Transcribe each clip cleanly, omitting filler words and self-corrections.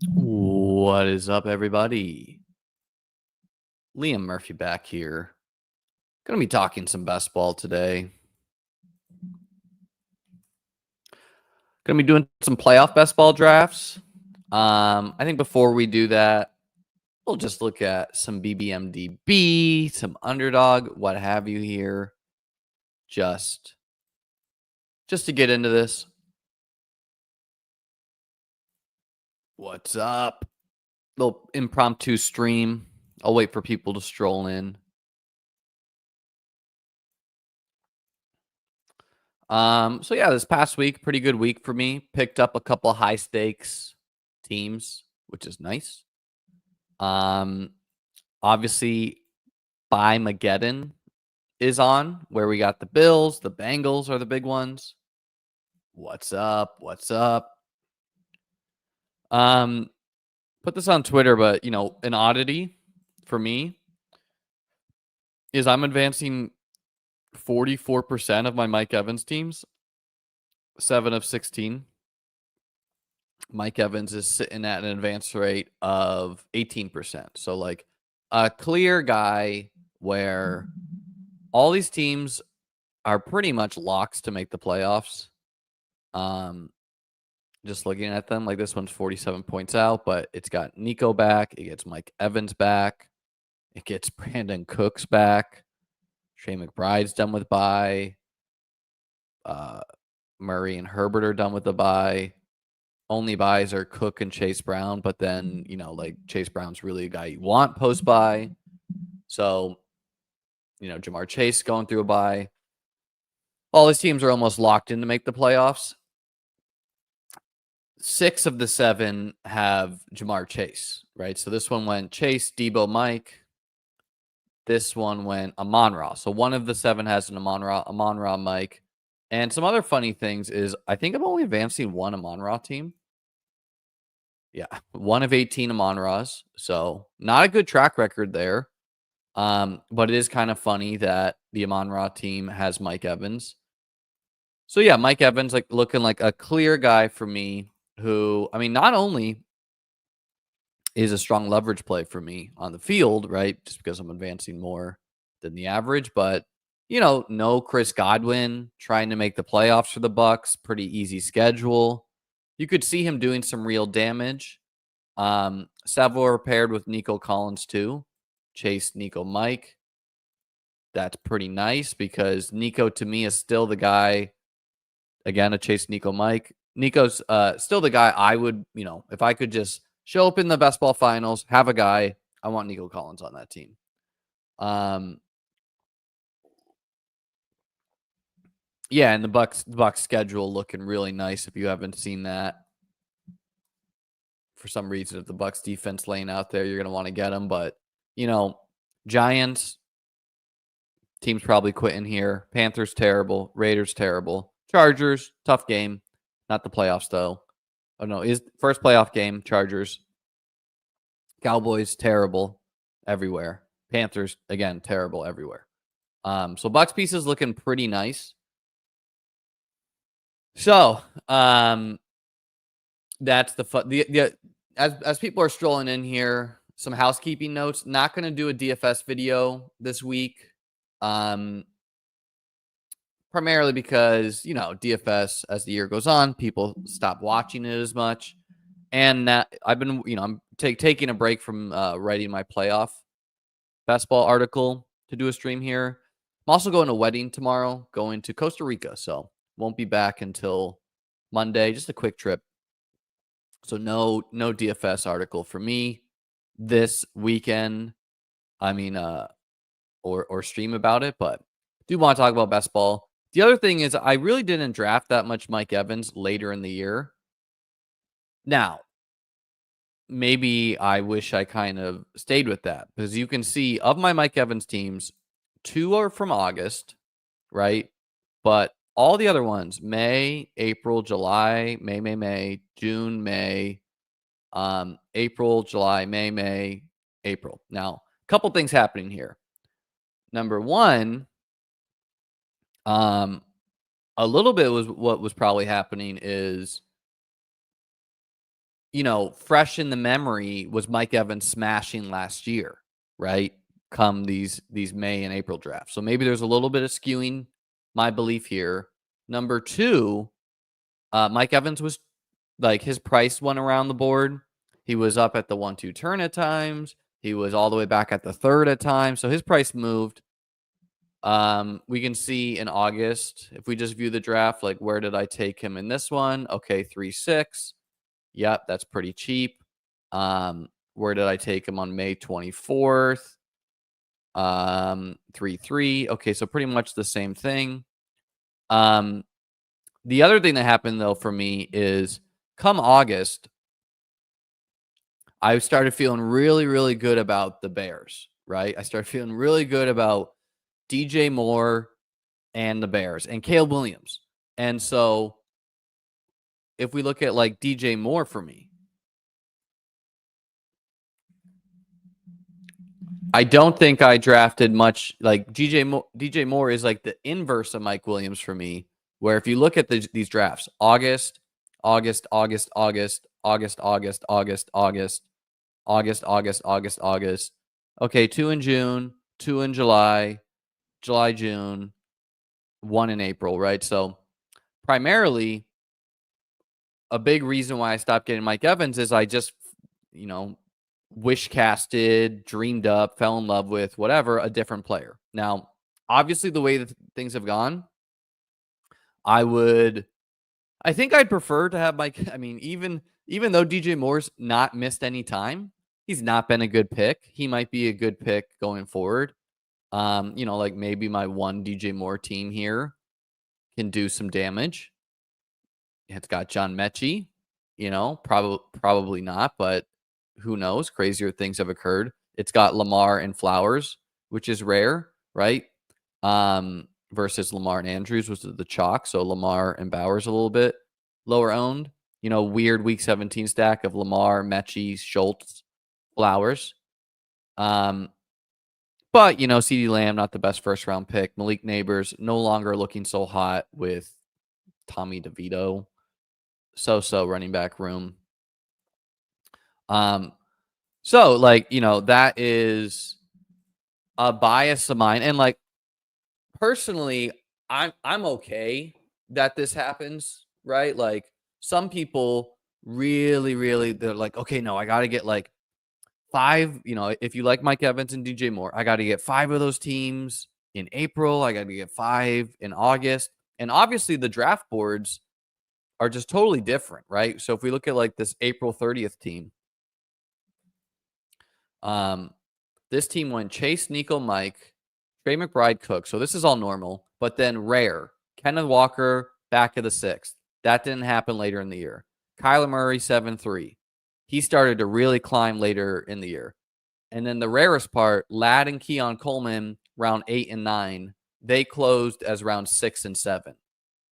What is up, everybody? Liam Murphy back here. Gonna be talking some best ball today. Gonna be doing some playoff best ball drafts. I think before we do that, we'll just look at some BBMDB, some underdog, what have you here. Just to get into this. What's up? Little impromptu stream. I'll wait for people to stroll in. So yeah, this past week, pretty good week for me. Picked up a couple high stakes teams, which is nice. Obviously, Buy Mageddon is on, where we got the Bills, the Bengals are the big ones. What's up? What's up? Put this on Twitter, but an oddity for me is I'm advancing 44% of my Mike Evans teams, 7 of 16. Mike Evans is sitting at an advance rate of 18%. So like a clear guy where all these teams are pretty much locks to make the playoffs. Just looking at them, like this one's 47 points out, but it's got Nico back. It gets Mike Evans back. It gets Brandon Cooks back. Trey McBride's done with bye. Murray and Herbert are done with the bye. Only buys are Cook and Chase Brown, but then, like Chase Brown's really a guy you want post bye. So, Jamar Chase going through a bye. All his teams are almost locked in to make the playoffs. 6 of the 7 have Jamar Chase, right? So this one went Chase, Debo, Mike. This one went Amon-Ra. So one of the 7 has an Amon-Ra, Mike. And some other funny things is I think I'm only advancing one Amon-Ra team. Yeah, 1 of 18 Amon-Ras. So not a good track record there. But it is kind of funny that the Amon-Ra team has Mike Evans. So yeah, Mike Evans like looking like a clear guy for me who, not only is a strong leverage play for me on the field, right? Just because I'm advancing more than the average, but no Chris Godwin trying to make the playoffs for the Bucks, pretty easy schedule. You could see him doing some real damage. Savoy paired with Nico Collins too. Chase, Nico, Mike. That's pretty nice because Nico to me is still the guy. Again, a Chase, Nico, Mike. Nico's still the guy I would, if I could just show up in the best ball finals, have a guy, I want Nico Collins on that team. Yeah, and the Bucks schedule looking really nice if you haven't seen that. For some reason, if the Bucks defense laying out there, you're going to want to get them. But, Giants, team's probably quitting here. Panthers, terrible. Raiders, terrible. Chargers, tough game. Not the playoffs, though. Oh, no, is first playoff game, Chargers. Cowboys, terrible everywhere. Panthers, again, terrible everywhere. So Bucks pieces looking pretty nice. So, that's the as people are strolling in here, some housekeeping notes. Not going to do a DFS video this week. Primarily because, DFS as the year goes on, people stop watching it as much. And I've been, I'm taking a break from writing my playoff best ball article to do a stream here. I'm also going to a wedding tomorrow, going to Costa Rica. So won't be back until Monday. Just a quick trip. So no DFS article for me this weekend. Or stream about it, but do want to talk about best ball. The other thing is I really didn't draft that much Mike Evans later in the year. Now, maybe I wish I kind of stayed with that because you can see of my Mike Evans teams, 2 are from August, right? But all the other ones, May, April, July, May, June, May, April, July, May, April. Now, a couple things happening here. Number one, a little bit was what was probably happening is, fresh in the memory was Mike Evans smashing last year, right? Come these May and April drafts. So maybe there's a little bit of skewing my belief here. Number two, Mike Evans was like his price went around the board. He was up at the 1-2 turn at times. He was all the way back at the third at times. So his price moved. We can see in August, if we just view the draft, like where did I take him in this one? Okay, 3-6. Yep, that's pretty cheap. Where did I take him on May 24th? 3-3. Okay, so pretty much the same thing. The other thing that happened though for me is come August, I started feeling really, really good about the Bears, right? I started feeling really good about DJ Moore and the Bears and Caleb Williams. And so if we look at like DJ Moore for me, I don't think I drafted much. Like DJ Moore is like the inverse of Mike Williams for me, where if you look at these drafts, August, August, August, August, August, August, August, August, August, August, August, August. Okay, 2 in June, 2 in July, July, June, 1 in April, right? So primarily a big reason why I stopped getting Mike Evans is I just, wish casted, dreamed up, fell in love with, whatever, a different player. Now, obviously the way that things have gone, I think I'd prefer to have Mike. I mean, even though DJ Moore's not missed any time, he's not been a good pick. He might be a good pick going forward. Like maybe my one DJ Moore team here can do some damage. It's got John Mechie, probably not, but who knows? Crazier things have occurred. It's got Lamar and Flowers, which is rare, right? Versus Lamar and Andrews, which is the chalk. So Lamar and Bowers a little bit lower owned. Weird week 17 stack of Lamar, Mechie, Schultz, Flowers. But CeeDee Lamb, not the best first round pick. Malik Neighbors no longer looking so hot with Tommy DeVito. So running back room. So that is a bias of mine. And like personally, I'm okay that this happens, right? Like some people really, really, they're like, okay, no, I got to get like 5, if you like Mike Evans and DJ Moore, I got to get 5 of those teams in April. I got to get 5 in August. And obviously the draft boards are just totally different, right? So if we look at like this April 30th team, this team went Chase, Nico, Mike, Trey McBride, Cook. So this is all normal, but then rare. Kenneth Walker back to the 6th. That didn't happen later in the year. Kyler Murray, 7-3. He started to really climb later in the year. And then the rarest part, Ladd and Keon Coleman, round 8 and 9. They closed as round 6 and 7,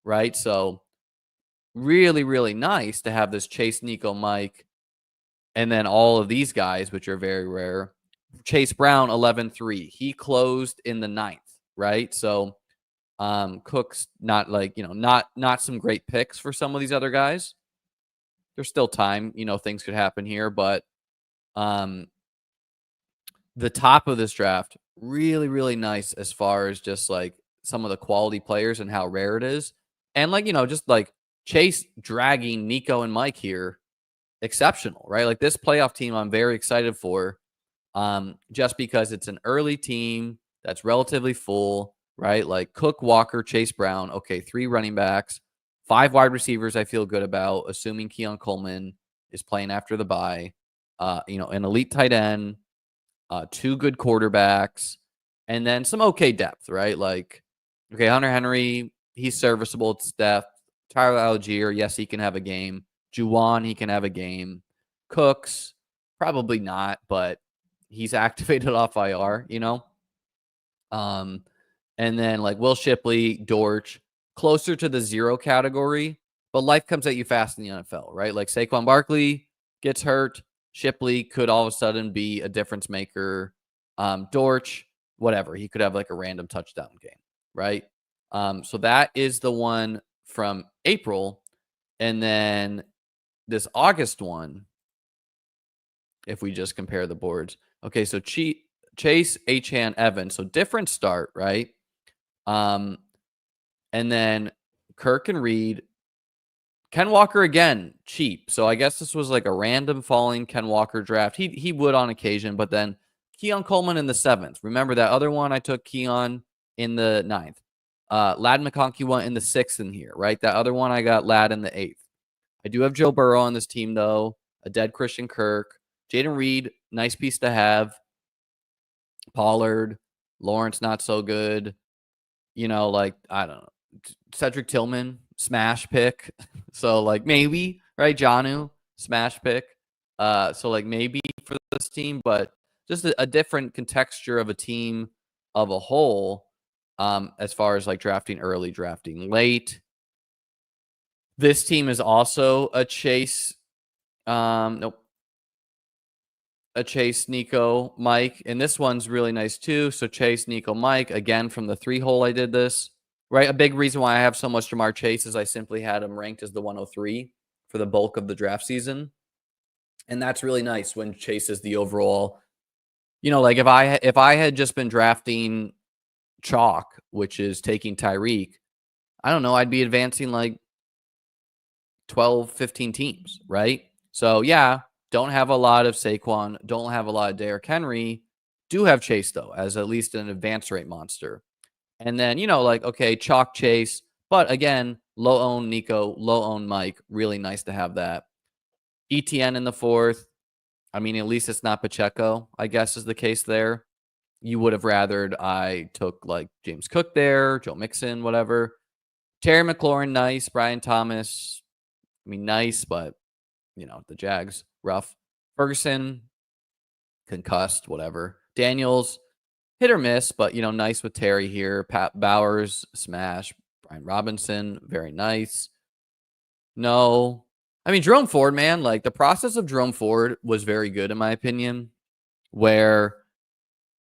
right? So really, really nice to have this Chase, Nico, Mike, and then all of these guys, which are very rare. Chase Brown, 11-3. He closed in the 9th, right? So Cook's not like, not some great picks for some of these other guys. There's still time, things could happen here, but the top of this draft, really, really nice as far as just like some of the quality players and how rare it is. And like, just like Chase dragging Nico and Mike here, exceptional, right? Like this playoff team I'm very excited for, just because it's an early team that's relatively full, right? Like Cook, Walker, Chase Brown. Okay, 3 running backs, 5 wide receivers I feel good about, assuming Keon Coleman is playing after the bye. An elite tight end, 2 good quarterbacks, and then some okay depth, right? Like, okay, Hunter Henry, he's serviceable. It's depth. Tyler Algier, yes, he can have a game. Juwan, he can have a game. Cooks, probably not, but he's activated off IR, And then like Will Shipley, Dortch, closer to the 0 category, but life comes at you fast in the NFL, right? Like Saquon Barkley gets hurt. Shipley could all of a sudden be a difference maker. Dortch, whatever. He could have like a random touchdown game, right? So that is the one from April. And then this August one, if we just compare the boards. Okay, so Chase, Achane, Evans. So different start, right? And then Kirk and Reed. Ken Walker again, cheap. So I guess this was like a random falling Ken Walker draft. He would on occasion, but then Keon Coleman in the 7th. Remember that other one I took Keon in the 9th. Lad McConkey went in the 6th in here, right? That other one I got Lad in the 8th. I do have Joe Burrow on this team, though. A dead Christian Kirk. Jaden Reed, nice piece to have. Pollard. Lawrence, not so good. You know, like, I don't know. Cedric Tillman, smash pick. So, like, maybe, right? Jonnu, smash pick. So, like, maybe for this team, but just a different contexture of a team of a whole as far as, like, drafting early, drafting late. This team is also a Chase. Nope. A Chase, Nico, Mike. And this one's really nice too. So Chase, Nico, Mike. Again, from the 3 hole, I did this. Right? A big reason why I have so much Jamar Chase is I simply had him ranked as the 103 for the bulk of the draft season. And that's really nice when Chase is the overall. You know, like if I had just been drafting chalk, which is taking Tyreek, I don't know, I'd be advancing like 12, 15 teams, right? So yeah, don't have a lot of Saquon, don't have a lot of Derrick Henry, do have Chase though, as at least an advance rate monster. And then, you know, like, okay, chalk Chase, but again, low own Nico, low own Mike, really nice to have that. ETN in the 4th. I mean, at least it's not Pacheco, I guess is the case there. You would have rathered I took like James Cook there, Joe Mixon, whatever. Terry McLaurin, nice. Brian Thomas, I mean, nice, but, you know, the Jags, rough. Ferguson, concussed, whatever. Daniels, hit or miss, but, you know, nice with Terry here. Pat Bowers, smash. Brian Robinson, very nice. No. I mean, Jerome Ford, man, like the process of Jerome Ford was very good, in my opinion, where,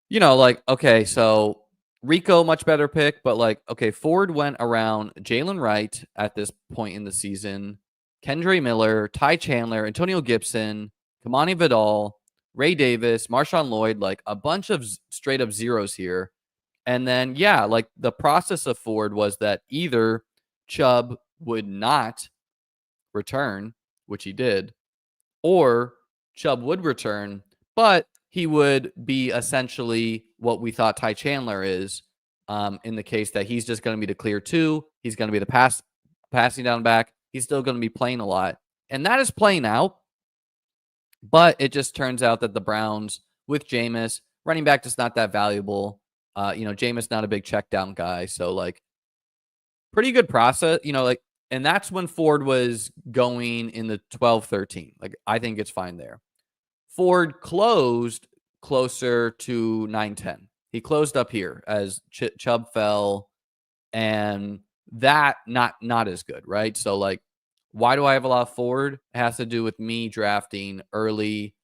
you know, like, okay, so Rico, much better pick, but like, okay, Ford went around Jalen Wright at this point in the season, Kendre Miller, Ty Chandler, Antonio Gibson, Kamani Vidal, Ray Davis, Marshawn Lloyd, like a bunch of straight up zeros here. And then, yeah, like the process of Ford was that either Chubb would not return, which he did, or Chubb would return, but he would be essentially what we thought Ty Chandler is in the case that he's just going to be the clear 2. He's going to be the passing down back. He's still going to be playing a lot. And that is playing out. But it just turns out that the Browns with Jameis, running back just not that valuable. You know, Jameis not a big check down guy. So like pretty good process, you know, like, and that's when Ford was going in the 12-13. Like, I think it's fine there. Ford closed closer to 9-10. He closed up here as Chubb fell, and that not as good, right? So, like, why do I have a lot of Ford? It has to do with me drafting early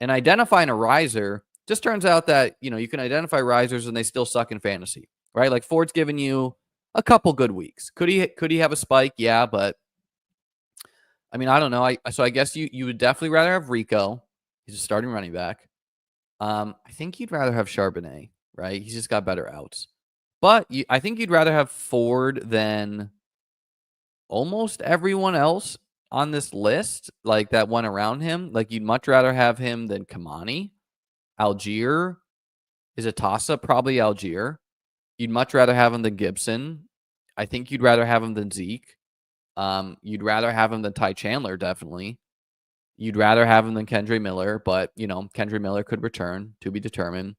and identifying a riser. Just turns out that, you know, you can identify risers and they still suck in fantasy, right? Like Ford's given you a couple good weeks. Could he have a spike? Yeah, but I mean, I don't know. So I guess you would definitely rather have Rico. He's a starting running back. I think you'd rather have Charbonnet, right? He's just got better outs. But I think you'd rather have Ford than almost everyone else on this list, like that went around him. Like you'd much rather have him than Kamani. Algier is a toss-up, probably Algier. You'd much rather have him than Gibson. I think you'd rather have him than Zeke. You'd rather have him than Ty Chandler, definitely. You'd rather have him than Kendre Miller, but, you know, Kendre Miller could return, to be determined.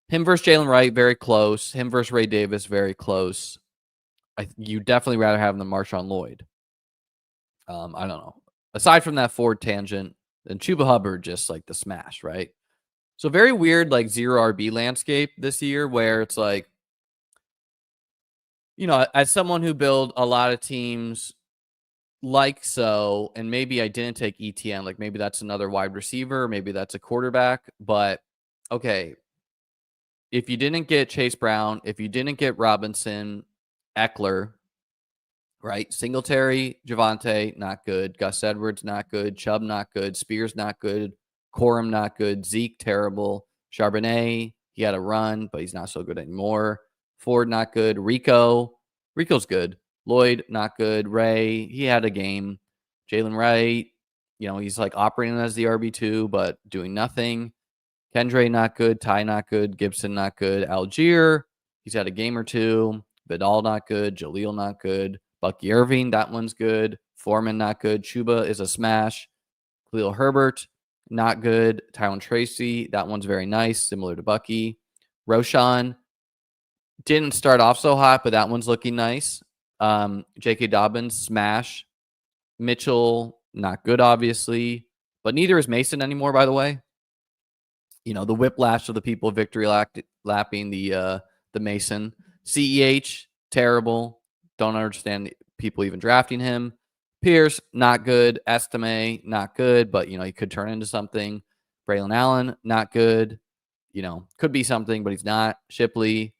Him versus Jalen Wright, very close. Him versus Ray Davis, very close. You definitely rather have him than Marshawn Lloyd. I don't know. Aside from that Ford tangent, then Chuba Hubbard just like the smash, right? So very weird, like zero RB landscape this year where it's like, you know, as someone who built a lot of teams like so, and maybe I didn't take ETN, like maybe that's another wide receiver, maybe that's a quarterback, but okay. If you didn't get Chase Brown, if you didn't get Robinson, Eckler, right? Singletary, Javonte, not good. Gus Edwards, not good. Chubb, not good. Spears, not good. Corum, not good. Zeke, terrible. Charbonnet, he had a run, but he's not so good anymore. Ford, not good. Rico's good. Lloyd, not good. Ray, he had a game. Jalen Wright, he's like operating as the RB2, but doing nothing. Kendre, not good. Ty, not good. Gibson, not good. Algier, he's had a game or two. Vidal, not good. Jaleel, not good. Bucky Irving, that one's good. Foreman, not good. Chuba is a smash. Khalil Herbert, not good. Tyron Tracy, that one's very nice, similar to Bucky. Roshan didn't start off so hot, but that one's looking nice. J.K. Dobbins, smash. Mitchell, not good, obviously. But neither is Mason anymore, by the way. The whiplash of the people victory lapping the Mason. CEH, terrible. Don't understand people even drafting him. Pierce, not good. Estime, not good, but, he could turn into something. Braylon Allen, not good. Could be something, but he's not. Shipley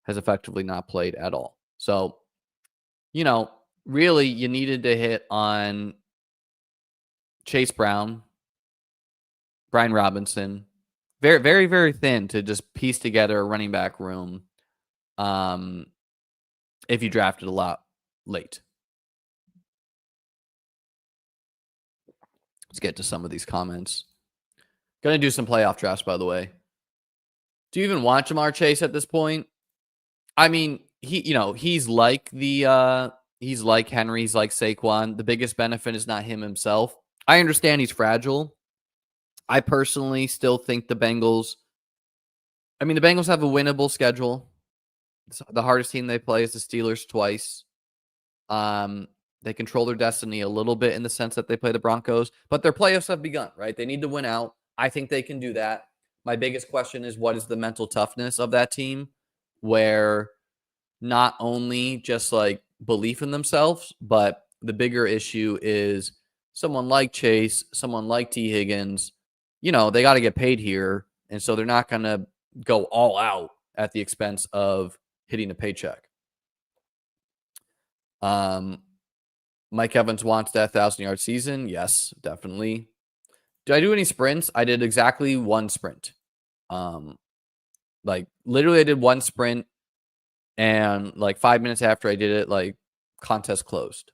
has effectively not played at all. So, really you needed to hit on Chase Brown, Brian Robinson. Very, very, very thin to just piece together a running back room if you drafted a lot late. Let's get to some of these comments. Going to do some playoff drafts, by the way. Do you even want Jamar Chase at this point? I mean, he's like he's like Henry, he's like Saquon. The biggest benefit is not him himself. I understand he's fragile. I personally still think the Bengals have a winnable schedule. The hardest team they play is the Steelers twice. They control their destiny a little bit in the sense that they play the Broncos, but their playoffs have begun, right? They need to win out. I think they can do that. My biggest question is, what is the mental toughness of that team, where not only just like belief in themselves, but the bigger issue is someone like Chase, someone like T. Higgins, they got to get paid here. And so they're not going to go all out at the expense of hitting a paycheck. Mike Evans wants that 1,000-yard season. Yes, definitely. Did I do any sprints? I did exactly one sprint. Literally I did one sprint, and 5 minutes after I did it, contest closed.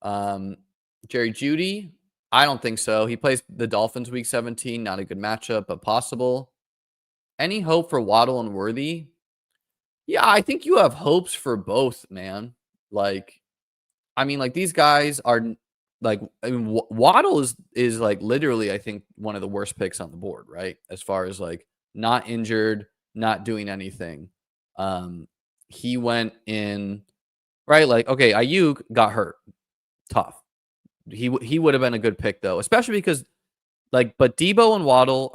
Jerry Jeudy, I don't think so. He plays the Dolphins week 17. Not a good matchup, but possible. Any hope for Waddle and Worthy? Yeah, I think you have hopes for both, man. These guys are Waddle is literally, I think, one of the worst picks on the board, right? As far as not injured, not doing anything. He went in, right? Okay, Ayuk got hurt. Tough. He would have been a good pick though, especially because but Debo and Waddle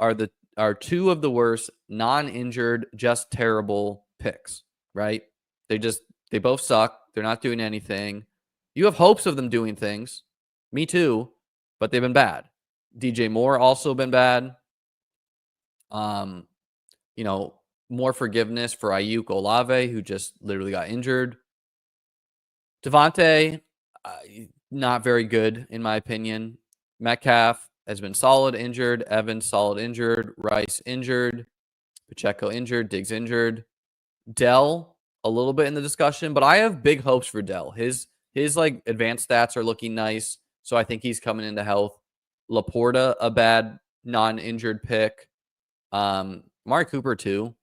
are two of the worst non-injured, just terrible picks, right? They both suck. They're not doing anything. You have hopes of them doing things. Me too, but they've been bad. DJ Moore also been bad. More forgiveness for Ayuk Olave, who just literally got injured. Devontae, not very good, in my opinion. Metcalf has been solid, injured. Evans, solid, injured. Rice, injured. Pacheco, injured. Diggs, injured. Dell, a little bit in the discussion, but I have big hopes for Dell. His advanced stats are looking nice, so I think he's coming into health. Laporta, a bad non-injured pick. Amari Cooper, too.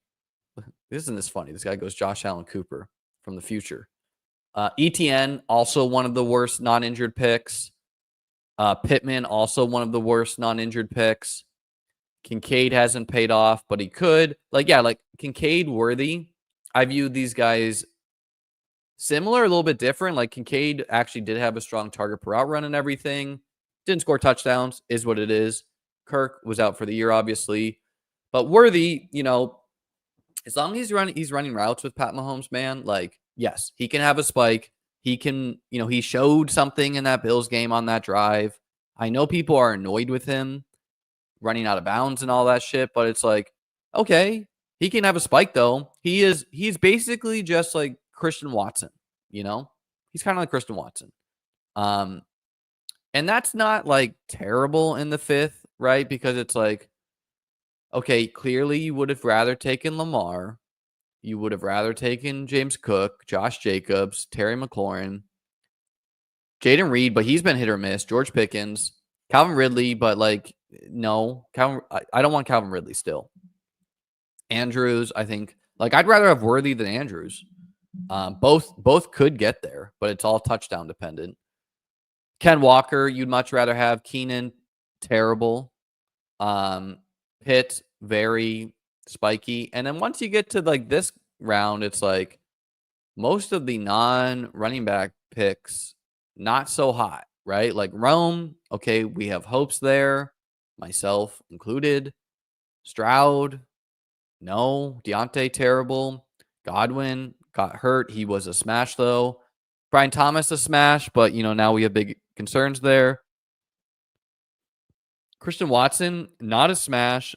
Isn't this funny? This guy goes Josh Allen Cooper from the future. ETN, also one of the worst non-injured picks. Pittman, also one of the worst non-injured picks. Kincaid hasn't paid off, but he could. Kincaid, Worthy. I view these guys similar, a little bit different. Kincaid actually did have a strong target per route run and everything. Didn't score touchdowns, is what it is. Kirk was out for the year, obviously. But Worthy, as long as he's running routes with Pat Mahomes, man, yes, he can have a spike. He can, he showed something in that Bills game on that drive. I know people are annoyed with him running out of bounds and all that shit, but it's okay, he can have a spike though. He's basically just like Christian Watson, he's kind of like Christian Watson. And that's not terrible in the fifth. right? Because it's like, okay, clearly you would have rather taken Lamar. You would have rather taken James Cook, Josh Jacobs, Terry McLaurin, Jaden Reed, but he's been hit or miss. George Pickens, Calvin Ridley, but like, no, I don't want Calvin Ridley still. Andrews, I think, like, I'd rather have Worthy than Andrews. Both could get there, but it's all touchdown dependent. Ken Walker, you'd much rather have. Keenan, terrible. Pitt, very spiky. And then once you get to like this round, it's like most of the non-running back picks, not so hot, right? Like Rome, okay, we have hopes there, myself included. Stroud, no. Deontay, terrible. Godwin got hurt. He was a smash, though. Brian Thomas, a smash, but, now we have big concerns there. Christian Watson, not a smash,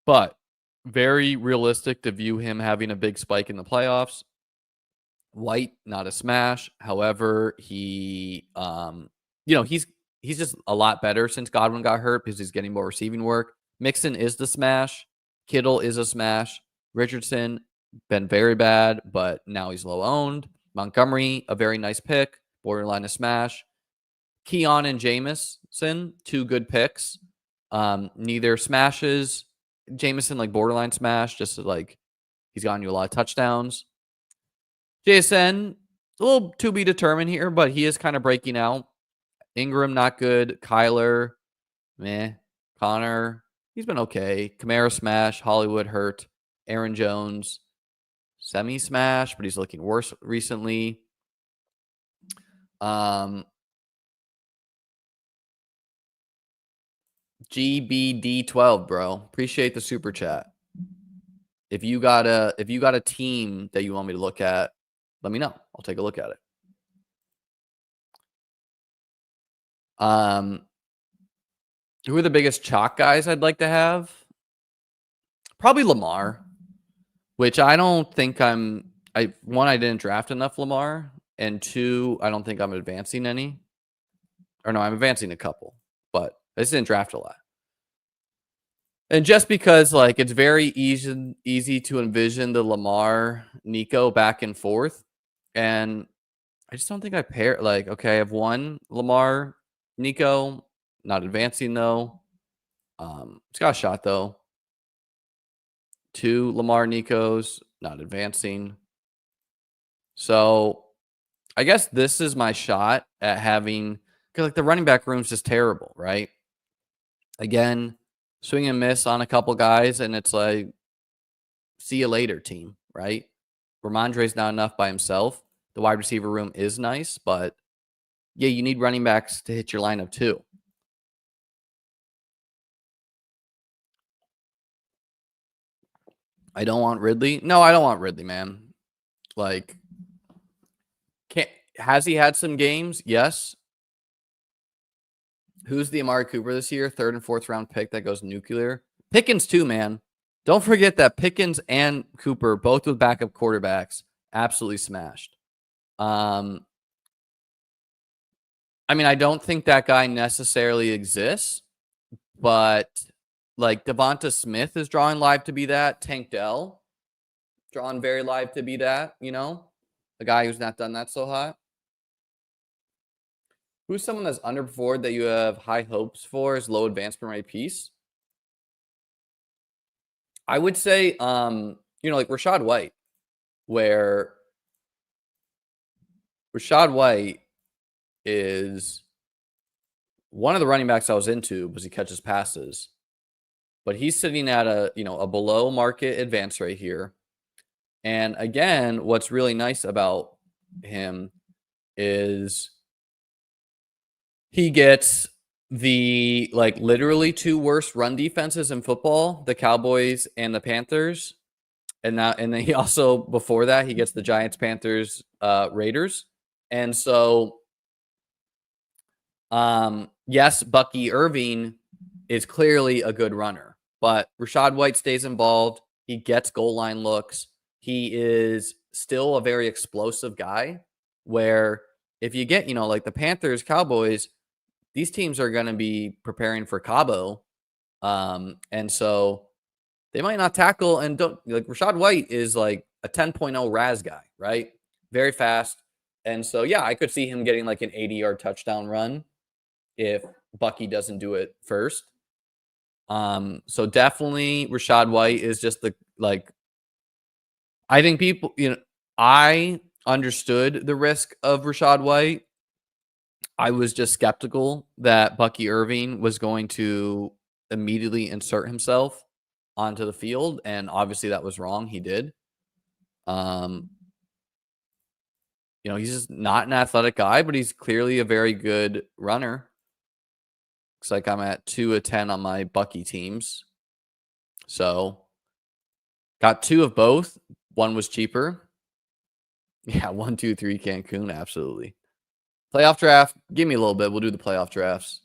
but very realistic to view him having a big spike in the playoffs. White, not a smash. However, he, he's just a lot better since Godwin got hurt because he's getting more receiving work. Mixon is the smash. Kittle is a smash. Richardson, been very bad, but now he's low owned. Montgomery, a very nice pick. Borderline a smash. Keon and Jameson, two good picks. Neither smashes. Jameson, like borderline smash, just like he's gotten you a lot of touchdowns. JSN, a little to be determined here, but he is kind of breaking out. Ingram, not good. Kyler, meh. Connor, he's been okay. Kamara, smash. Hollywood, hurt. Aaron Jones, semi-smash, but he's looking worse recently. GBD12, bro. Appreciate the super chat. If you got a team that you want me to look at, let me know. I'll take a look at it. Who are the biggest chalk guys I'd like to have? Probably Lamar, which I don't think I didn't draft enough Lamar, and two, I don't think I'm advancing any. Or no, I'm advancing a couple, but I just didn't draft a lot. And just because like it's very easy to envision the Lamar Nico back and forth, and I just don't think I pair like okay, I have one Lamar Nico, not advancing though. It's got a shot though. Two Lamar Nicos, not advancing. So I guess this is my shot at having, because like the running back room's just terrible, right? Again, swing and miss on a couple guys, and it's like, see you later, team, right? Ramondre's not enough by himself. The wide receiver room is nice, but yeah, you need running backs to hit your lineup too. I don't want Ridley. No, I don't want Ridley, man. Like, has he had some games? Yes. Who's the Amari Cooper this year? 3rd and 4th round pick that goes nuclear. Pickens too, man. Don't forget that Pickens and Cooper, both with backup quarterbacks, absolutely smashed. I mean, I don't think that guy necessarily exists, but like Devonta Smith is drawing live to be that. Tank Dell drawing very live to be that, a guy who's not done that so hot. Who's someone that's underperformed that you have high hopes for as low advancement rate piece? I would say, like Rachaad White, where Rachaad White is one of the running backs I was into because he catches passes, but he's sitting at a below market advance rate here. And again, what's really nice about him is he gets the literally two worst run defenses in football, the Cowboys and the Panthers. And then he also, before that, he gets the Giants, Panthers, Raiders. And so, yes, Bucky Irving is clearly a good runner, but Rachaad White stays involved. He gets goal line looks. He is still a very explosive guy where if you get, like the Panthers, Cowboys, these teams are going to be preparing for Cabo And so they might not tackle and don't like Rashad White is like a 10.0 Raz guy, right? Very fast. And so, yeah, I could see him getting like an 80-yard touchdown run if Bucky doesn't do it first. So definitely Rashad White is just the like, I think people, I understood the risk of Rashad White. I was just skeptical that Bucky Irving was going to immediately insert himself onto the field, and obviously that was wrong. He did. Um, he's just not an athletic guy, but he's clearly a very good runner. Looks like I'm at 2 of 10 on my Bucky teams. So got 2 of both. One was cheaper. Yeah, 1, 2, 3 Cancun, absolutely. Playoff draft, give me a little bit. We'll do the playoff drafts.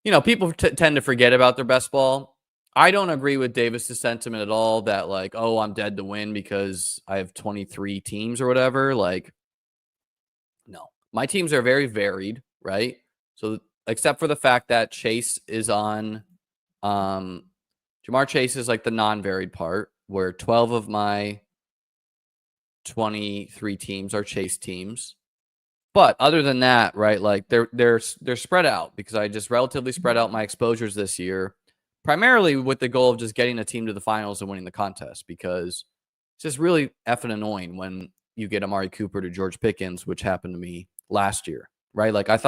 People tend to forget about their best ball. I don't agree with Davis's sentiment at all that like, oh, I'm dead to win because I have 23 teams or whatever. Like, no, my teams are very varied, right? So except for the fact that Chase is on, Jamar Chase is like the non-varied part where 12 of my 23 teams are Chase teams. But other than that, right, like they're spread out because I just relatively spread out my exposures this year, primarily with the goal of just getting a team to the finals and winning the contest because it's just really effing annoying when you get Amari Cooper to George Pickens, which happened to me last year, right? Like I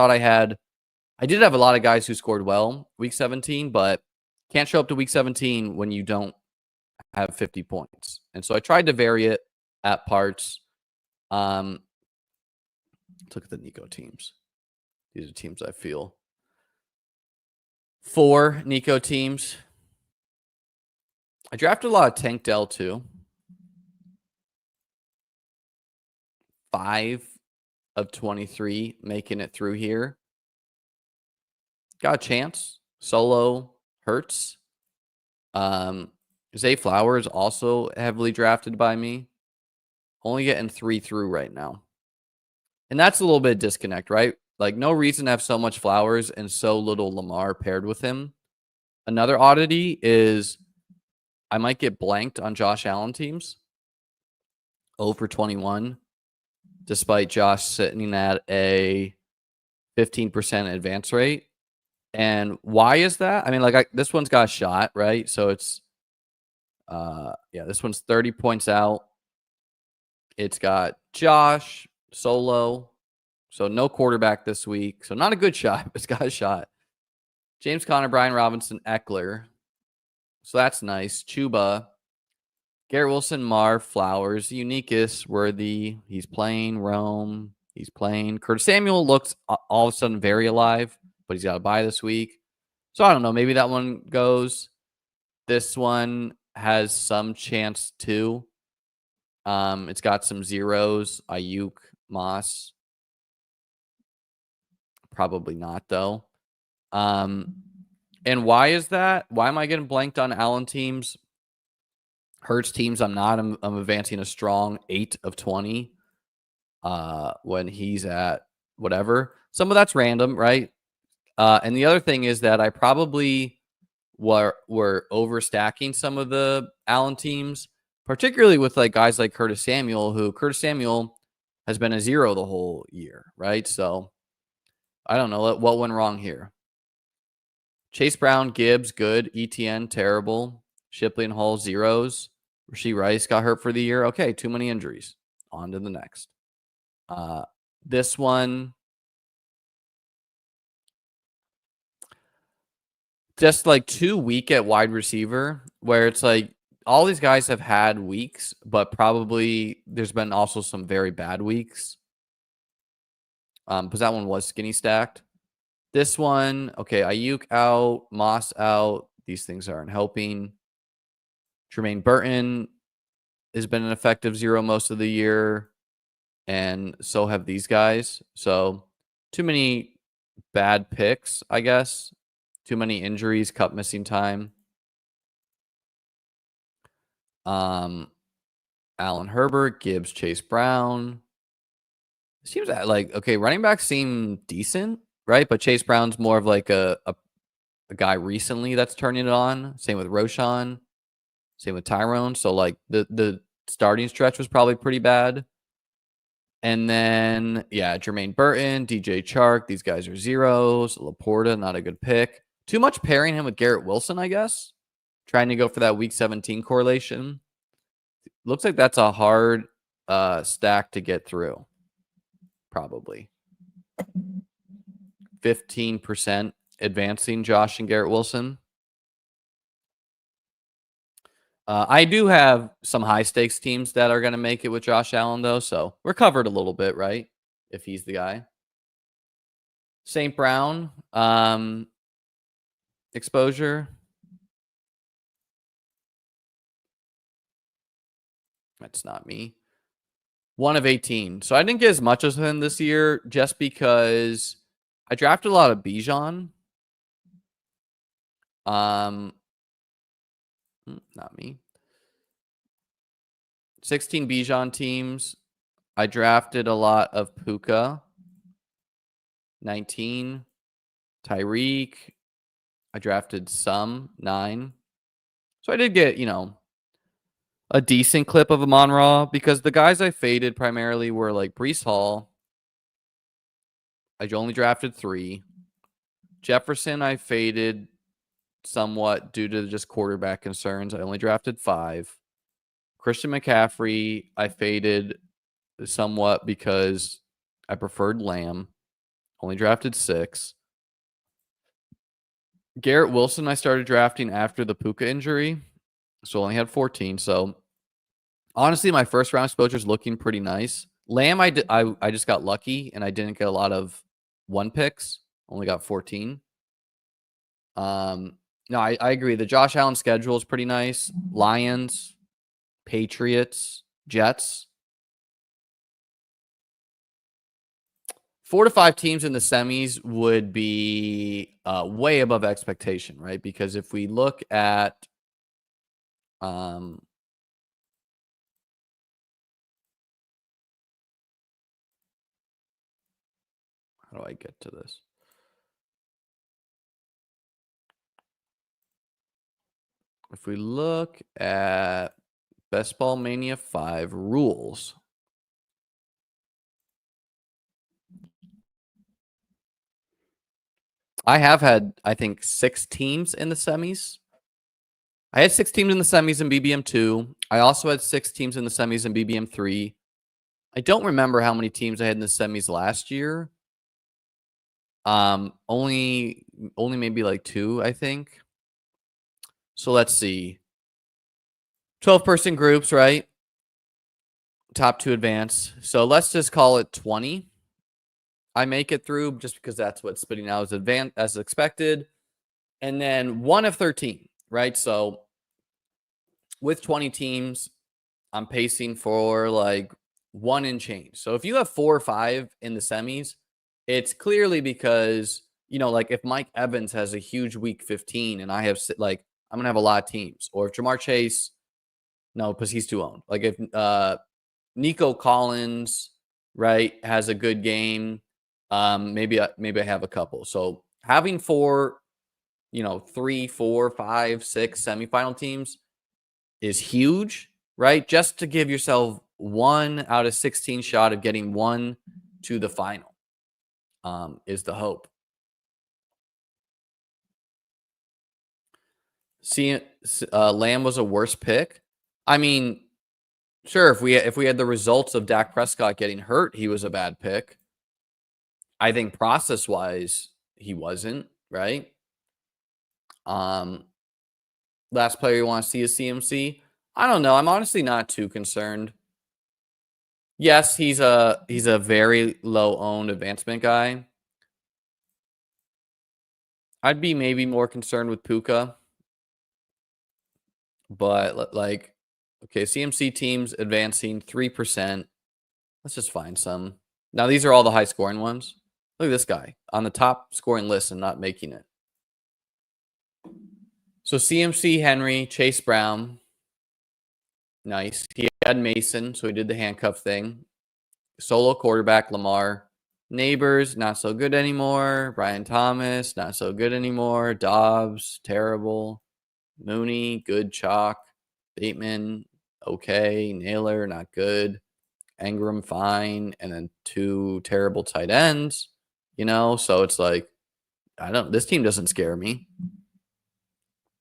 did have a lot of guys who scored well week 17, but can't show up to week 17 when you don't have 50 points. And so I tried to vary it at parts. Let's look at the Nico teams. These are teams I feel. 4 Nico teams. I drafted a lot of Tank Dell too. 5 of 23 making it through here. Got a chance. Solo Hurts. Zay Flowers also heavily drafted by me. Only getting 3 through right now. And that's a little bit of disconnect, right? Like no reason to have so much Flowers and so little Lamar paired with him. Another oddity is I might get blanked on Josh Allen teams. 0 for 21, despite Josh sitting at a 15% advance rate. And why is that? I mean, like this one's got a shot, right? So it's, this one's 30 points out. It's got Josh, Solo, so no quarterback this week. So not a good shot, but it's got a shot. James Conner, Brian Robinson, Eckler. So that's nice. Chuba, Garrett Wilson, Marv, Flowers, Uniquus, Worthy. He's playing. Rome. He's playing. Curtis Samuel looks all of a sudden very alive, but he's got a bye this week. So I don't know. Maybe that one goes. This one has some chance too. It's got some zeros. Ayuk, Moss. Probably not though. And why is that? Why am I getting blanked on Allen teams? Hurts teams, I'm not. I'm advancing a strong 8 of 20 when he's at whatever. Some of that's random, right? And the other thing is that I probably were overstacking some of the Allen teams, particularly with like guys like Curtis Samuel, who Curtis Samuel has been a 0 the whole year, right? So I don't know what went wrong here. Chase Brown, Gibbs, good. ETN, terrible. Shipley and Hall, zeros. Rashee Rice got hurt for the year. Okay, too many injuries. On to the next. This one, just like too weak at wide receiver, where it's like all these guys have had weeks, but probably there's been also some very bad weeks. Because that one was skinny stacked. This one, okay, Ayuk out, Moss out. These things aren't helping. Jermaine Burton has been an effective 0 most of the year, and so have these guys. So too many bad picks, I guess. Too many injuries, Cup missing time. Allen Herbert, Gibbs, Chase Brown. Seems like, okay, running backs seem decent, right? But Chase Brown's more of like a a guy recently that's turning it on. Same with Roshan. Same with Tyrone. So like the starting stretch was probably pretty bad. And then, yeah, Jermaine Burton, DJ Chark. These guys are zeros. Laporta, not a good pick. Too much pairing him with Garrett Wilson, I guess. Trying to go for that week 17 correlation. Looks like that's a hard stack to get through. Probably. 15% advancing Josh and Garrett Wilson. I do have some high stakes teams that are going to make it with Josh Allen, though. So we're covered a little bit, right? If he's the guy. St. Brown, exposure. That's not me. 1 of 18. So I didn't get as much as him this year just because I drafted a lot of Bijan. Not me. 16 Bijan teams. I drafted a lot of Puka. 19. Tyreek. I drafted some. 9. So I did get, a decent clip of Amon-Ra because the guys I faded primarily were like Breece Hall. I only drafted 3. Jefferson, I faded somewhat due to just quarterback concerns. I only drafted 5. Christian McCaffrey, I faded somewhat because I preferred Lamb. Only drafted 6. Garrett Wilson, I started drafting after the Puka injury. So only had 14. So honestly, my first round exposure is looking pretty nice. Lamb, I just got lucky and I didn't get a lot of 1 picks. Only got 14. No, I agree. The Josh Allen schedule is pretty nice. Lions, Patriots, Jets. 4 to 5 teams in the semis would be way above expectation, right? Because if we look at how do I get to this? If we look at Bestball Mania 5 rules, I have had, I think, 6 teams in the semis. I had 6 teams in the semis in BBM 2. I also had 6 teams in the semis in BBM 3. I don't remember how many teams I had in the semis last year. Only maybe like 2, I think. So let's see. 12-person groups, right? Top 2 advance. So let's just call it 20. I make it through just because that's what's spitting out as expected. And then 1 of 13, right? So with 20 teams, I'm pacing for like 1 and change. So if you have 4 or 5 in the semis, it's clearly because, like if Mike Evans has a huge week 15 and I have like, I'm going to have a lot of teams. Or if Jamar Chase, no, because he's too owned. Like if Nico Collins, right, has a good game, maybe I have a couple. So having 4, 3, 4, 5, 6 semifinal teams is huge, right? Just to give yourself 1 out of 16 shot of getting 1 to the final is the hope. See, Lamb was a worse pick. I mean, sure, if we had the results of Dak Prescott getting hurt, he was a bad pick. I think process-wise, he wasn't, right? Last player you want to see is CMC. I don't know. I'm honestly not too concerned. Yes, he's a very low-owned advancement guy. I'd be maybe more concerned with Puka. But like, okay, CMC teams advancing 3%. Let's just find some. Now, these are all the high-scoring ones. Look at this guy on the top scoring list and not making it. So CMC, Henry, Chase Brown. Nice. He had Mason, so he did the handcuff thing. Solo quarterback, Lamar. Neighbors, not so good anymore. Brian Thomas, not so good anymore. Dobbs, terrible. Mooney, good chalk. Bateman, okay. Naylor, not good. Engram, fine. And then 2 terrible tight ends, So it's like, this team doesn't scare me.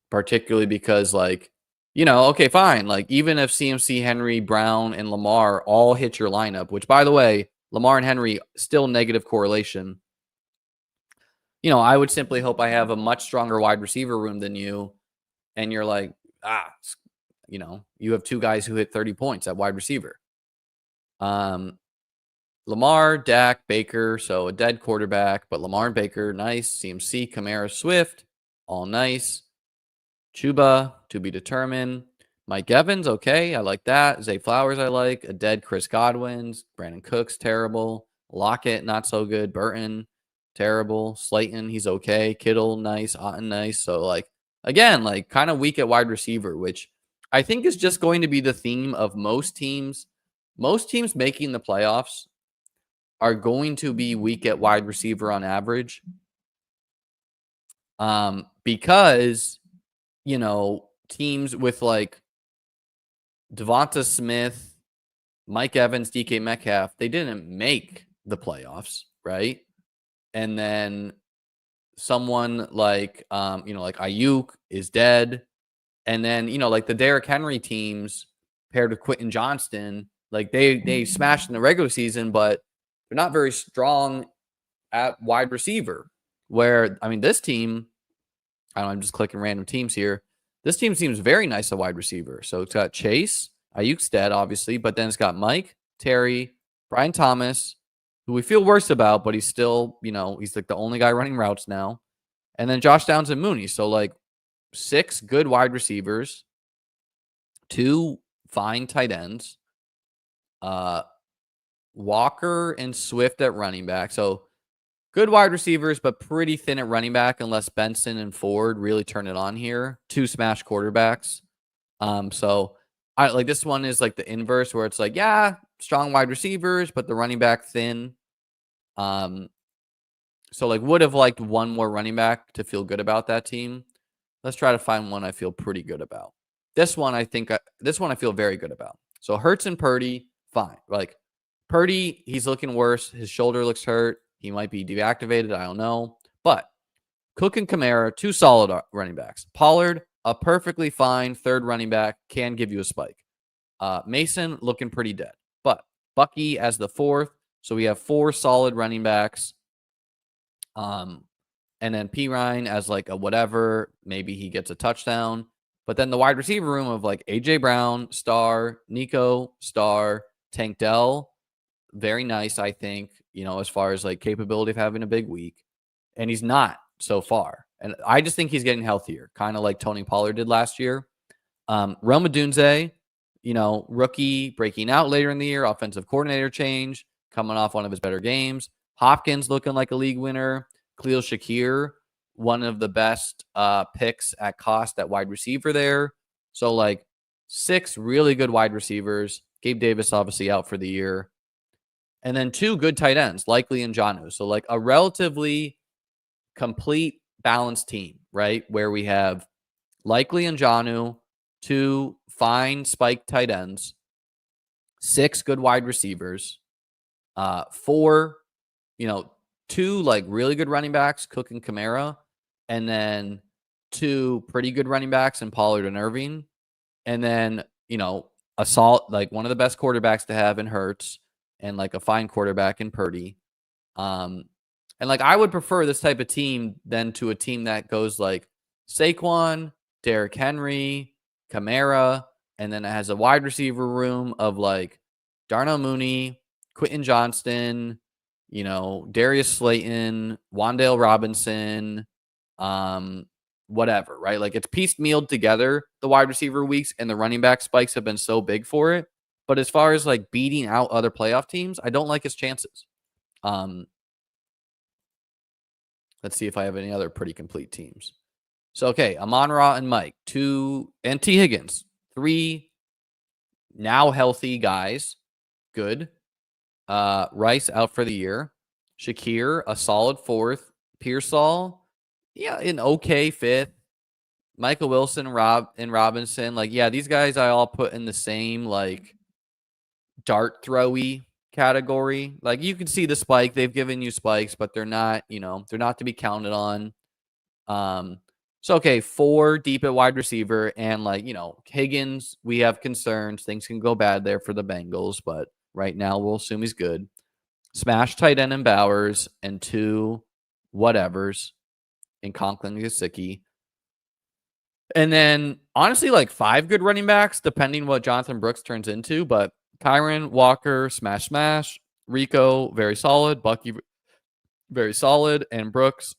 Particularly because, like, okay, fine. Like, even if CMC, Henry, Brown, and Lamar all hit your lineup, which, by the way, Lamar and Henry still negative correlation. I would simply hope I have a much stronger wide receiver room than you. And you're like, you have 2 guys who hit 30 points at wide receiver. Lamar, Dak, Baker, so a dead quarterback, but Lamar and Baker, nice. CMC, Kamara, Swift, all nice. Chuba, to be determined. Mike Evans, okay, I like that. Zay Flowers, I like. A dead Chris Godwin's. Brandon Cooks, terrible. Lockett, not so good. Burton, terrible. Slayton, he's okay. Kittle, nice. Otten, nice. So, like, again, like, kind of weak at wide receiver, which I think is just going to be the theme of most teams. Most teams making the playoffs are going to be weak at wide receiver on average. Because teams with like Devonta Smith, Mike Evans, DK Metcalf, they didn't make the playoffs, right? And then someone like, like Ayuk is dead. And then, like the Derrick Henry teams paired with Quentin Johnston, like they smashed in the regular season, but they're not very strong at wide receiver. Where, this team, I'm just clicking random teams here. This team seems very nice at wide receiver. So it's got Chase, Ayuk's dead, obviously, but then it's got Mike, Terry, Brian Thomas, who we feel worse about, but he's still, he's like the only guy running routes now. And then Josh Downs and Mooney. So like 6 good wide receivers, 2 fine tight ends, Walker and Swift at running back. So good wide receivers, but pretty thin at running back unless Benson and Ford really turn it on here. 2 smash quarterbacks. So I like this one is like the inverse where it's like, yeah, strong wide receivers, but the running back thin. So like would have liked one more running back to feel good about that team. Let's try to find one I feel pretty good about. This one I feel very good about. So Hurts and Purdy, fine. Like Purdy, he's looking worse. His shoulder looks hurt. He might be deactivated. I don't know. But Cook and Kamara, 2 solid running backs. Pollard, a perfectly fine 3rd running back, can give you a spike. Mason, looking pretty dead. But Bucky as the 4th. So we have 4 solid running backs. And then P. Ryan as like a whatever. Maybe he gets a touchdown. But then the wide receiver room of like A.J. Brown, star, Nico, star, Tank Dell, very nice, I think, as far as like capability of having a big week. And he's not so far. And I just think he's getting healthier, kind of like Tony Pollard did last year. Rome Odunze, rookie breaking out later in the year, offensive coordinator change, coming off one of his better games. Hopkins looking like a league winner. Khalil Shakir, one of the best picks at cost at wide receiver there. So like 6 really good wide receivers. Gabe Davis obviously out for the year. And then 2 good tight ends, Likely and Jonnu. So like a relatively complete balanced team, right? Where we have Likely and Jonnu, 2 fine spike tight ends, 6 good wide receivers, 4, 2 like really good running backs, Cook and Kamara, and then 2 pretty good running backs in Pollard and Irving. And then, a solid, like one of the best quarterbacks to have in Hurts, and like a fine quarterback in Purdy. And like I would prefer this type of team than to a team that goes like Saquon, Derrick Henry, Kamara, and then it has a wide receiver room of like Darnell Mooney, Quentin Johnston, Darius Slayton, Wan'Dale Robinson, whatever, right? Like it's piecemealed together, the wide receiver weeks, and the running back spikes have been so big for it. But as far as like beating out other playoff teams, I don't like his chances. Let's see if I have any other pretty complete teams. So, okay, Amon-Ra and Mike, 2, and T. Higgins, 3 now healthy guys. Good. Rice out for the year. Shakir, a solid 4th. Pearsall, yeah, an okay 5th. Michael Wilson, Robinson. Like, yeah, these guys I all put in the same, like, dart throwy category. Like, you can see the spike. They've given you spikes, but they're not, they're not to be counted on. So okay, 4 deep at wide receiver, and like, Higgins, we have concerns. Things can go bad there for the Bengals, but right now we'll assume he's good. Smash tight end and Bowers, and 2 whatevers in Conklin and Gesicki. And then honestly, like 5 good running backs, depending what Jonathan Brooks turns into. But Kyron, Walker, smash. Rico, very solid. Bucky, very solid. And Brooks,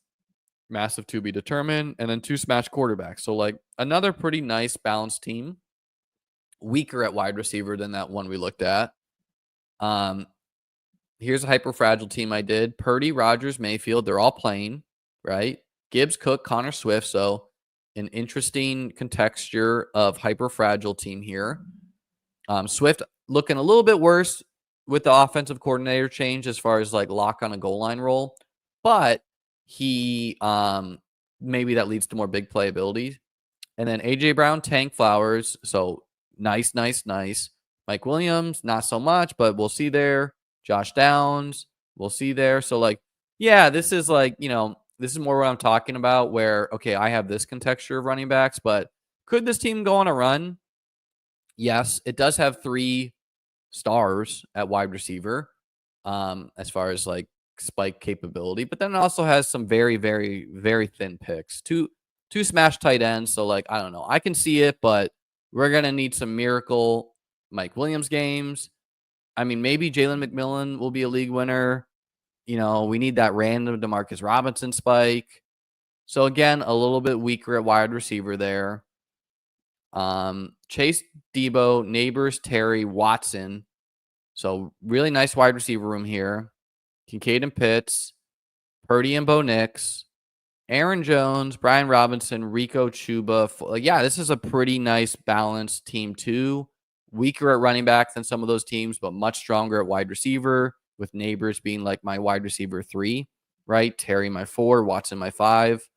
massive to be determined. And then 2 smash quarterbacks. So like another pretty nice balanced team. Weaker at wide receiver than that one we looked at. Here's a hyper fragile team I did. Purdy, Rodgers, Mayfield, they're all playing, right? Gibbs, Cook, Connor Swift. So an interesting contexture of hyper fragile team here. Swift looking a little bit worse with the offensive coordinator change as far as like lock on a goal line role, but he maybe that leads to more big playability. And then AJ Brown, Tank, Flowers. So nice. Mike Williams, not so much, but we'll see there. Josh Downs, we'll see there. So like, yeah, this is like, this is more what I'm talking about where, okay, I have this contexture of running backs, but could this team go on a run? Yes, it does have 3 stars at wide receiver as far as like spike capability, but then it also has some very, very, very thin picks. Two smash tight ends. So like, I don't know. I can see it, but we're going to need some miracle Mike Williams games. I mean, maybe Jalen McMillan will be a league winner. We need that random Demarcus Robinson spike. So again, a little bit weaker at wide receiver there. Chase, Debo, Neighbors, Terry, Watson. So really nice wide receiver room here. Kincaid and Pitts, Purdy and Bo Nix, Aaron Jones, Brian Robinson, Rico Chuba. Yeah, this is a pretty nice balanced team too. Weaker at running back than some of those teams, but much stronger at wide receiver, with Neighbors being like my wide receiver 3, right? Terry my 4, Watson my 5.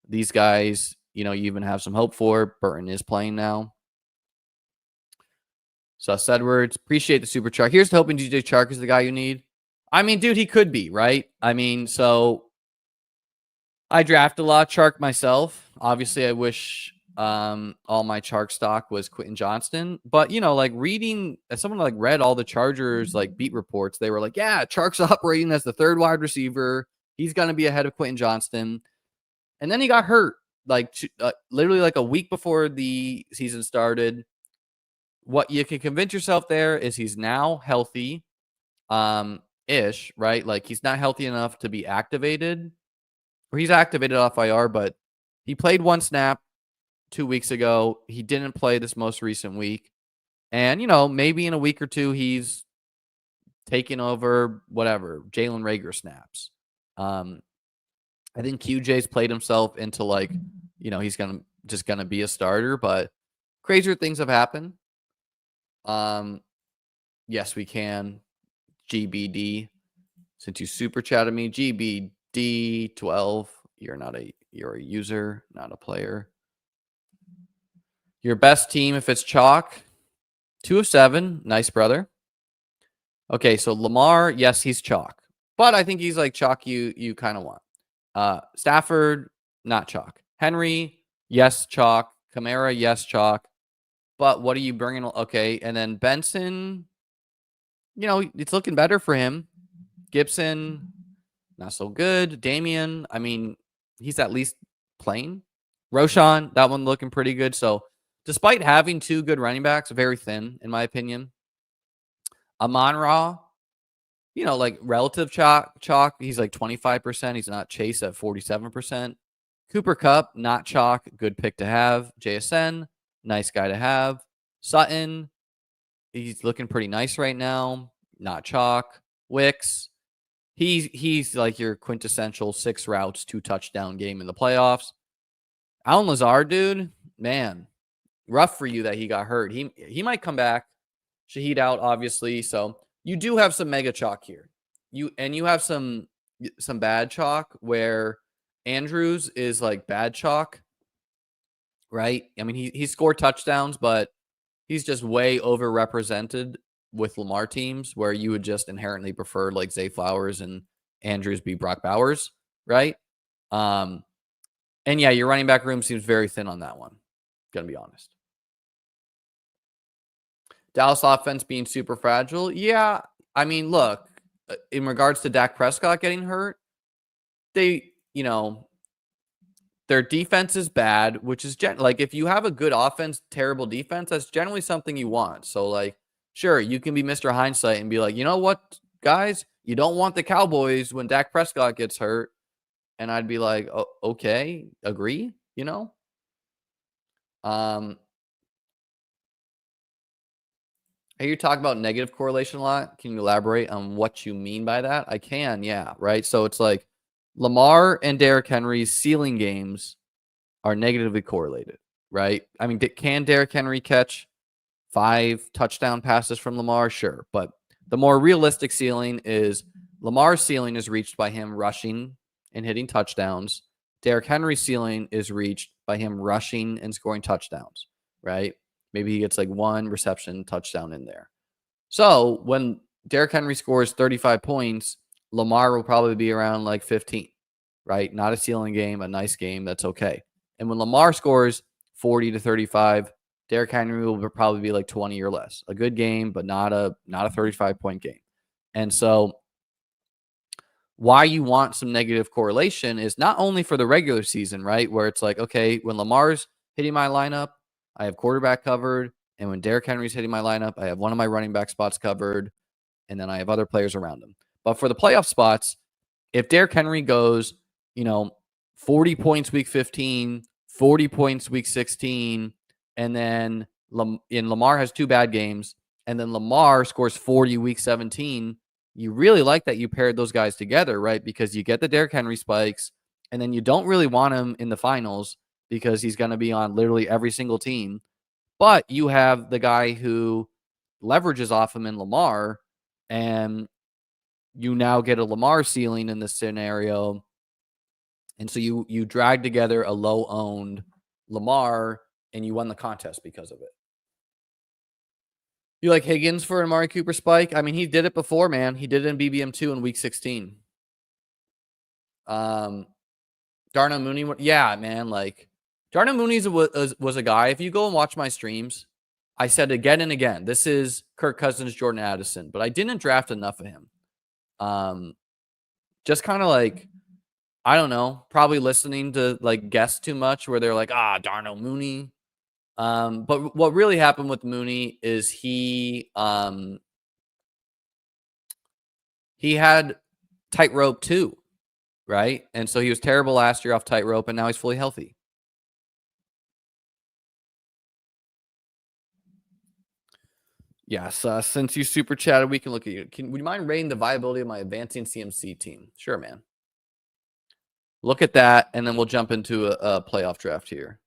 These guys, you even have some hope for. Burton is playing now. Sus Edwards, appreciate the super Chark. Here's to hoping DJ Chark is the guy you need. I mean, dude, he could be, right? I mean, so I draft a lot of Chark myself. Obviously, I wish all my Chark stock was Quentin Johnston. But, like reading, as someone like read all the Chargers like beat reports, they were like, yeah, Chark's operating as the 3rd wide receiver. He's going to be ahead of Quentin Johnston. And then he got hurt like literally like a week before the season started. What you can convince yourself there is he's now healthy ish, right? Like he's not healthy enough to be activated, or he's activated off IR, but he played 1 snap 2 weeks ago. He didn't play this most recent week. And, maybe in a week or 2, he's taking over whatever, Jalen Reagor snaps. I think QJ's played himself into like, he's just gonna be a starter, but crazier things have happened. Yes, we can. GBD, since you super chatted me, GBD12. You're a user, not a player. Your best team if it's chalk, 2 of 7. Nice, brother. Okay, so Lamar, yes, he's chalk, but I think he's like chalk you kind of want. Stafford, not chalk. Henry, yes, chalk. Kamara, yes, chalk. But what are you bringing? Okay, and then Benson, it's looking better for him. Gibson, not so good. Damian, I mean, he's at least playing. Roshan, that one looking pretty good. So despite having 2 good running backs, very thin, in my opinion. Amon-Ra, like relative chalk. He's like 25%. He's not Chase at 47%. Cooper Kupp, not chalk. Good pick to have. JSN, nice guy to have. Sutton, he's looking pretty nice right now. Not chalk. Wicks, he's like your quintessential 6 routes, 2 touchdown game in the playoffs. Alan Lazard, dude, man, rough for you that he got hurt. He might come back. Shaheed out, obviously. So you do have some mega chalk here. you have some bad chalk where Andrews is like bad chalk, right? I mean, he scored touchdowns, but he's just way overrepresented with Lamar teams where you would just inherently prefer like Zay Flowers and Andrews be Brock Bowers, right? And yeah, your running back room seems very thin on that one. Gonna be honest. Dallas offense being super fragile. Yeah, I mean, look, in regards to Dak Prescott getting hurt, they, their defense is bad, which is like if you have a good offense, terrible defense, that's generally something you want. So like, sure, you can be Mr. Hindsight and be like, you know what, guys, you don't want the Cowboys when Dak Prescott gets hurt, and I'd be like, oh, okay, agree, Um, you talk about negative correlation a lot. Can you elaborate on what you mean by that? I can, yeah, right. So it's like Lamar and Derrick Henry's ceiling games are negatively correlated, right? I mean, can Derrick Henry catch 5 touchdown passes from Lamar? Sure. But the more realistic ceiling is Lamar's ceiling is reached by him rushing and hitting touchdowns. Derrick Henry's ceiling is reached by him rushing and scoring touchdowns, right? Maybe he gets like 1 reception touchdown in there. So when Derrick Henry scores 35 points, Lamar will probably be around like 15, right? Not a ceiling game, a nice game. That's okay. And when Lamar scores 40 to 35, Derrick Henry will probably be like 20 or less. A good game, but not a 35-point game. And so why you want some negative correlation is not only for the regular season, right? Where it's like, okay, when Lamar's hitting my lineup, I have quarterback covered. And when Derrick Henry's hitting my lineup, I have one of my running back spots covered. And then I have other players around him. But for the playoff spots, if Derrick Henry goes, 40 points week 15, 40 points week 16, and then Lamar has 2 bad games, and then Lamar scores 40 week 17, you really like that you paired those guys together, right? Because you get the Derrick Henry spikes, and then you don't really want him in the finals because he's going to be on literally every single team. But you have the guy who leverages off him in Lamar, and you now get a Lamar ceiling in this scenario. And so you drag together a low-owned Lamar, and you won the contest because of it. You like Higgins for an Amari Cooper spike? I mean, he did it before, man. He did it in BBM2 in week 16. Darnell Mooney, yeah, man. Like, Darnell Mooney was a guy, if you go and watch my streams, I said again and again, this is Kirk Cousins, Jordan Addison, but I didn't draft enough of him. Just kind of like, I don't know, probably listening to like guests too much where they're like, Darnell Mooney. But what really happened with Mooney is he had tightrope too, right? And so he was terrible last year off tightrope, and now he's fully healthy. Yes, since you super chatted, we can look at you. Would you mind rating the viability of my advancing CMC team? Sure, man. Look at that, and then we'll jump into a playoff draft here.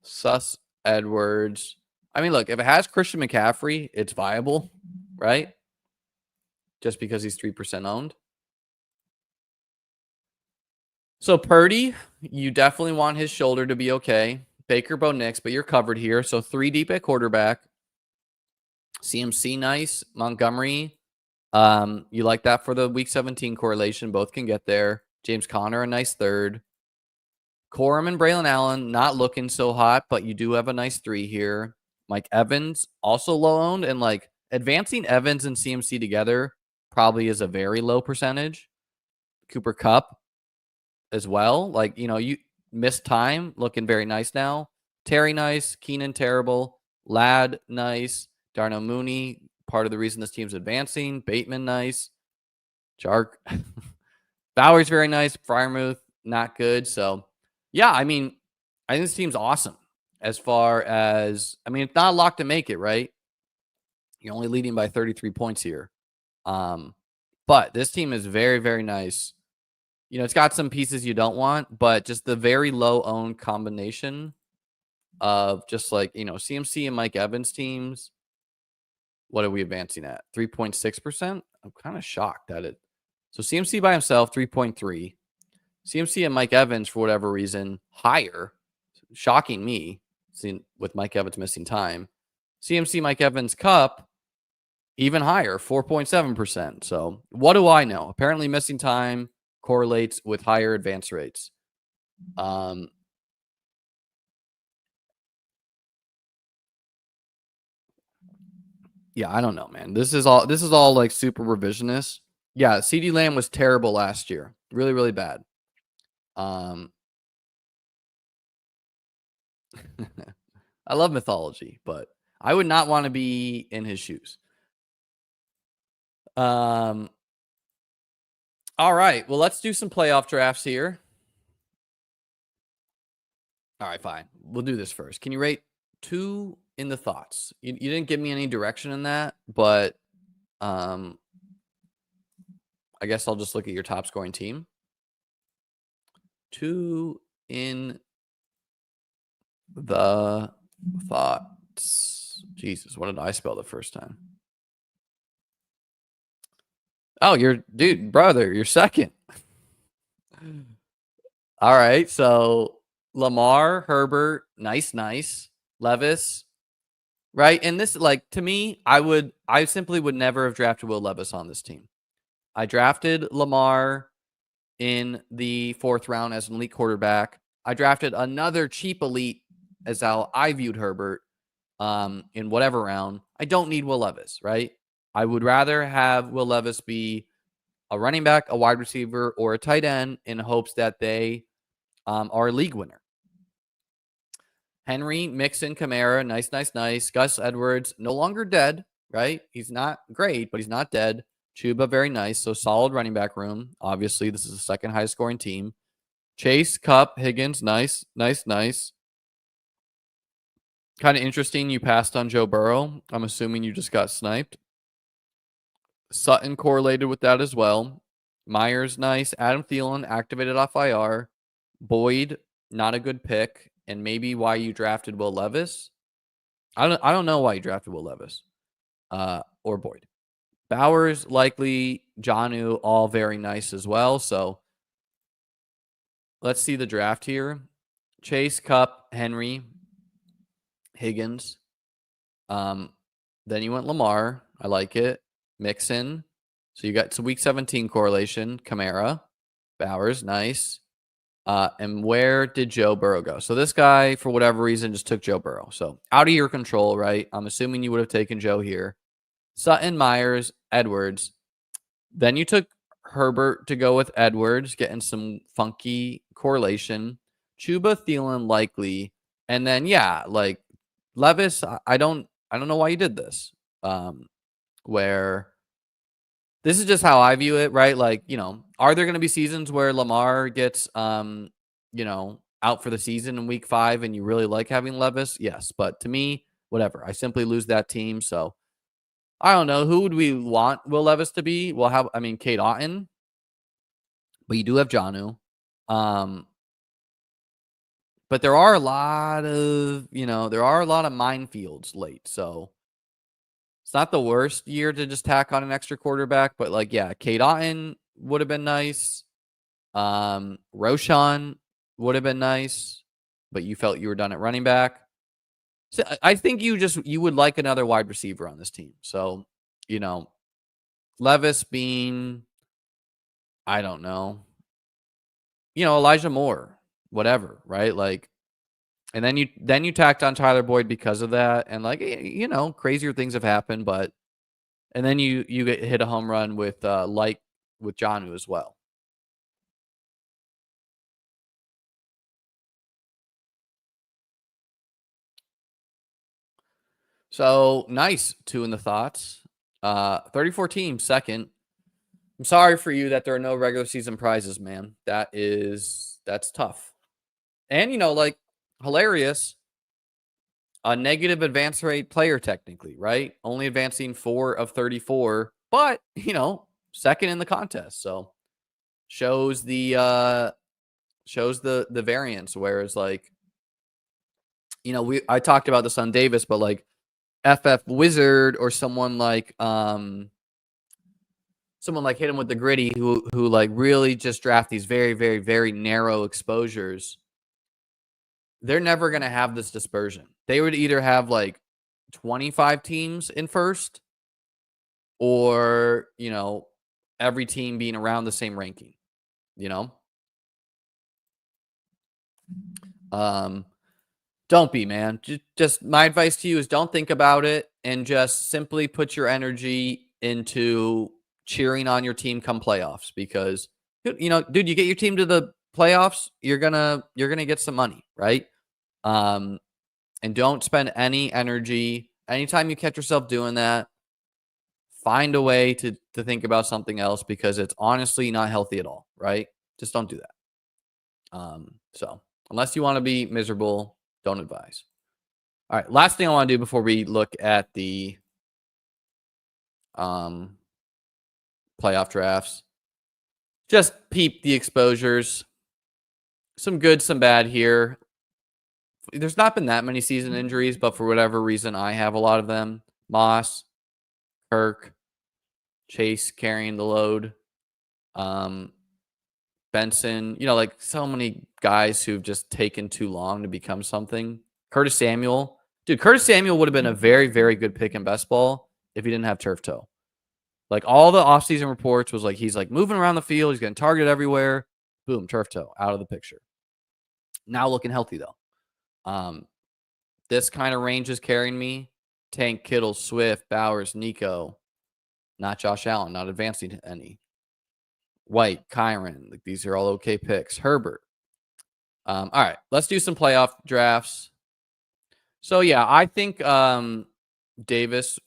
Sus Edwards. I mean, look, if it has Christian McCaffrey, it's viable, right? Just because he's 3% owned. So Purdy, you definitely want his shoulder to be okay. Baker, Bo Nix, but you're covered here. So 3 deep at quarterback. CMC, nice. Montgomery, you like that for the week 17 correlation. Both can get there. James Conner, a nice 3rd. Corum and Braylon Allen, not looking so hot, but you do have a nice 3 here. Mike Evans, also low owned. And like advancing Evans and CMC together probably is a very low percentage. Cooper Kupp as well. Like, you missed time, looking very nice now. Terry, nice. Keenan, terrible. Ladd, nice. Darnell Mooney, part of the reason this team's advancing. Bateman, nice. Jark. Bowery's very nice. Freiermuth, not good. So, yeah, I mean, I think this team's awesome as far as, I mean, it's not a lock to make it, right? You're only leading by 33 points here. But this team is very, very nice. It's got some pieces you don't want, but just the very low-owned combination of just like, CMC and Mike Evans teams. What are we advancing at? 3.6%? I'm kind of shocked at it. So CMC by himself, 3.3. CMC and Mike Evans, for whatever reason, higher. Shocking me, with Mike Evans missing time. CMC, Mike Evans, Cup, even higher, 4.7%. So what do I know? Apparently missing time correlates with higher advance rates. Yeah, I don't know, man. This is all like super revisionist. Yeah, CeeDee Lamb was terrible last year. Really, really bad. I love mythology, but I would not want to be in his shoes. All right. Well, let's do some playoff drafts here. All right, fine. We'll do this first. Can you rate 2 in the thoughts? You didn't give me any direction in that, but I guess I'll just look at your top scoring team. 2 in the thoughts. Jesus, what did I spell the first time? Oh, you're second. All right, so Lamar, Herbert, nice. Levis, right? And this, like, to me, I simply would never have drafted Will Levis on this team. I drafted Lamar in the 4th round as an elite quarterback. I drafted another cheap elite as how I viewed Herbert in whatever round. I don't need Will Levis, right? I would rather have Will Levis be a running back, a wide receiver, or a tight end in hopes that they are a league winner. Henry, Mixon, Kamara, nice. Gus Edwards, no longer dead, right? He's not great, but he's not dead. Chuba, very nice. So solid running back room. Obviously, this is the second highest scoring team. Chase, Cup, Higgins, nice. Kind of interesting you passed on Joe Burrow. I'm assuming you just got sniped. Sutton correlated with that as well. Myers, nice. Adam Thielen, activated off IR. Boyd, not a good pick. And maybe why you drafted Will Levis. I don't know why you drafted Will Levis or Boyd. Bowers, likely. Jonnu, all very nice as well. So let's see the draft here. Chase, Cup, Henry, Higgins. Then you went Lamar. I like it. Mixon. So you got some week 17 correlation. Kamara. Bowers, nice. And where did Joe Burrow go? So this guy, for whatever reason, just took Joe Burrow. So out of your control, right? I'm assuming you would have taken Joe here. Sutton, Myers, Edwards. Then you took Herbert to go with Edwards, getting some funky correlation. Chuba, Thielen, likely. And then, yeah, like Levis, I don't know why you did this. Where this is just how I view it, right? Like, are there going to be seasons where Lamar gets, out for the season in week 5 and you really like having Levis? Yes. But to me, whatever. I simply lose that team. So I don't know. Who would we want Will Levis to be? Well, Kate Otten. But you do have Jonnu. But there are a lot of, minefields late. So it's not the worst year to just tack on an extra quarterback, but Cade Otton would have been nice. Roshan would have been nice, but you felt you were done at running back. So I think you would like another wide receiver on this team. So, Levis being, I don't know, Elijah Moore, whatever, right? Like, and then you tacked on Tyler Boyd because of that, and crazier things have happened, but and then you get hit a home run with with Jonnu as well. So nice, 2 in the thoughts. 34 teams, second. I'm sorry for you that there are no regular season prizes, man. That's tough. And hilarious. A negative advance rate player, technically, right? Only advancing 4 of 34, but second in the contest. So shows the variance. Whereas I talked about this on Davis, but FF Wizard or someone like someone like hit him with the gritty who like really just draft these very, very, very narrow exposures, they're never going to have this dispersion. They would either have like 25 teams in first or, every team being around the same ranking, you know? Don't be, man. Just my advice to you is don't think about it and just simply put your energy into cheering on your team come playoffs because dude, you get your team to the playoffs, you're gonna get some money, right? And don't spend any energy. Anytime you catch yourself doing that, find a way to think about something else because it's honestly not healthy at all, right? Just don't do that. So unless you want to be miserable, don't advise. All right, last thing I want to do before we look at the playoff drafts, just peep the exposures. Some good, some bad here. There's not been that many season injuries, but for whatever reason, I have a lot of them. Moss, Kirk, Chase carrying the load. Benson, like so many guys who've just taken too long to become something. Curtis Samuel. Dude, Curtis Samuel would have been a very, very good pick in best ball if he didn't have turf toe. Like all the offseason reports was like he's like moving around the field, he's getting targeted everywhere. Boom, turf toe out of the picture. Now looking healthy though. This kind of range is carrying me. Tank, Kittle, Swift, Bowers, Nico. Not Josh Allen, not advancing any. White, Kyron. Like these are all okay picks. Herbert. All right, let's do some playoff drafts. So yeah, I think Davis,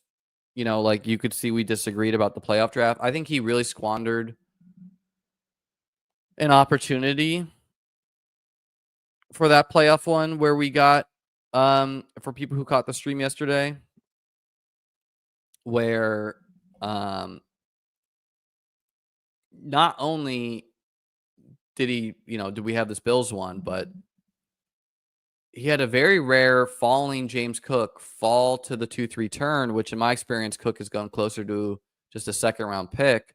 like you could see we disagreed about the playoff draft. I think he really squandered an opportunity for that playoff one where we got for people who caught the stream yesterday where not only did he, did we have this Bills one, but he had a very rare falling James Cook fall to the 2-3 turn, which in my experience, Cook has gone closer to just a second round pick.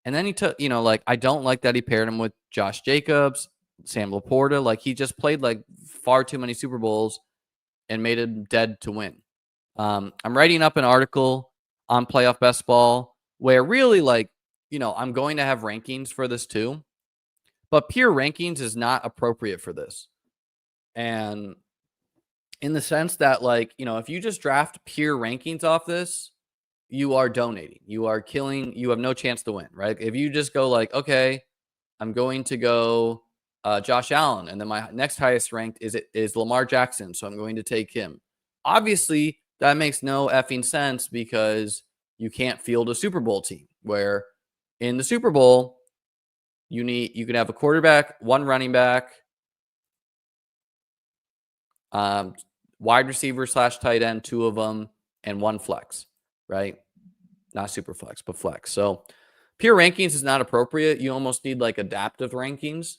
And then he took, I don't like that he paired him with Josh Jacobs, Sam Laporta. Like he just played like far too many Super Bowls and made him dead to win. I'm writing up an article on playoff best ball where really I'm going to have rankings for this too, but pure rankings is not appropriate for this. And in the sense that if you just draft pure rankings off this, you are donating, you are killing, you have no chance to win, right? If you just go okay, I'm going to go Josh Allen, and then my next highest ranked is Lamar Jackson, so I'm going to take him. Obviously, that makes no effing sense because you can't field a Super Bowl team where in the Super Bowl, you can have a quarterback, one running back, wide receiver / tight end, two of them, and one flex, right? Not super flex, but flex. So pure rankings is not appropriate. You almost need adaptive rankings.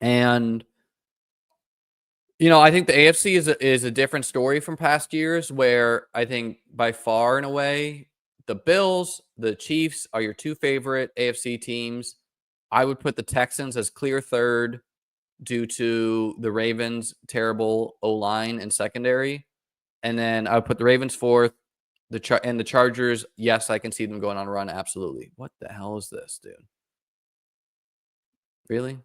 And, I think the AFC is a different story from past years where I think by far in a way, the Bills, the Chiefs are your two favorite AFC teams. I would put the Texans as clear third due to the Ravens' terrible O-line and secondary. And then I would put the Ravens fourth. The Chargers, yes, I can see them going on a run. Absolutely. What the hell is this, dude? Really?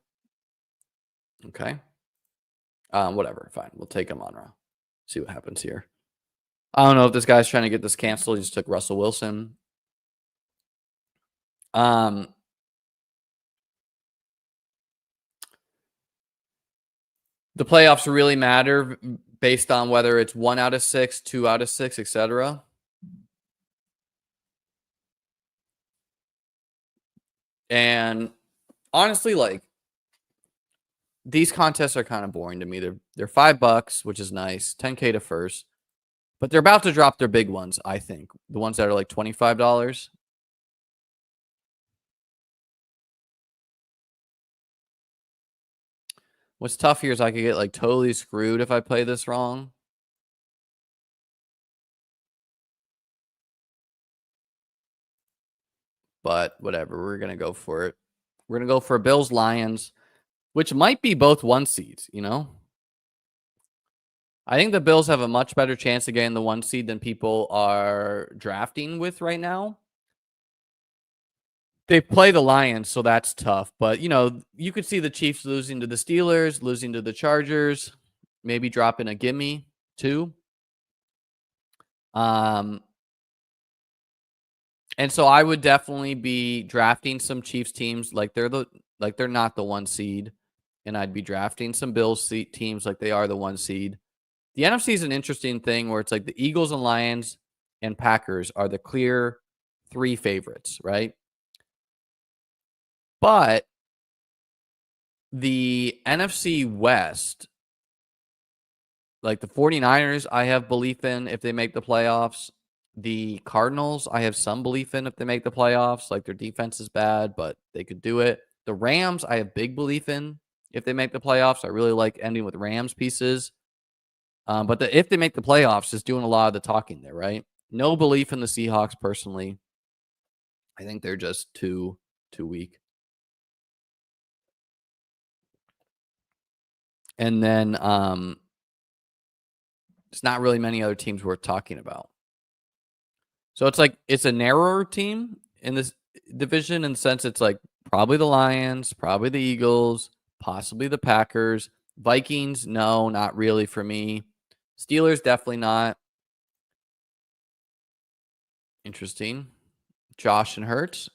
Okay. Whatever. Fine. We'll take him on raw. See what happens here. I don't know if this guy's trying to get this canceled. He just took Russell Wilson. The playoffs really matter based on whether it's 1 out of 6, 2 out of 6, etc. And honestly, these contests are kind of boring to me. They're $5, which is nice, $10K to first, but they're about to drop their big ones. I think the ones that are $25. What's tough here is I could get totally screwed if I play this wrong. but whatever. We're gonna go for it. We're gonna go for Bills Lions, which might be both 1 seeds. I think the Bills have a much better chance of getting the 1 seed than people are drafting with right now. They play the Lions, so that's tough. But, you could see the Chiefs losing to the Steelers, losing to the Chargers, maybe dropping a gimme too. And so I would definitely be drafting some Chiefs teams like they're not the 1 seed, and I'd be drafting some Bills teams like they are the 1 seed. The NFC is an interesting thing where it's like the Eagles and Lions and Packers are the clear 3 favorites, right? But the NFC West, like the 49ers, I have belief in if they make the playoffs. The Cardinals, I have some belief in if they make the playoffs. Like their defense is bad, but they could do it. The Rams, I have big belief in if they make the playoffs. I really like ending with Rams pieces. But if they make the playoffs, is doing a lot of the talking there, right? No belief in the Seahawks personally. I think they're just too weak. And then it's not really many other teams worth talking about. So it's a narrower team in this division in the sense it's like probably the Lions, probably the Eagles, possibly the Packers. Vikings, no, not really for me. Steelers, definitely not. Interesting. Josh and Hurts.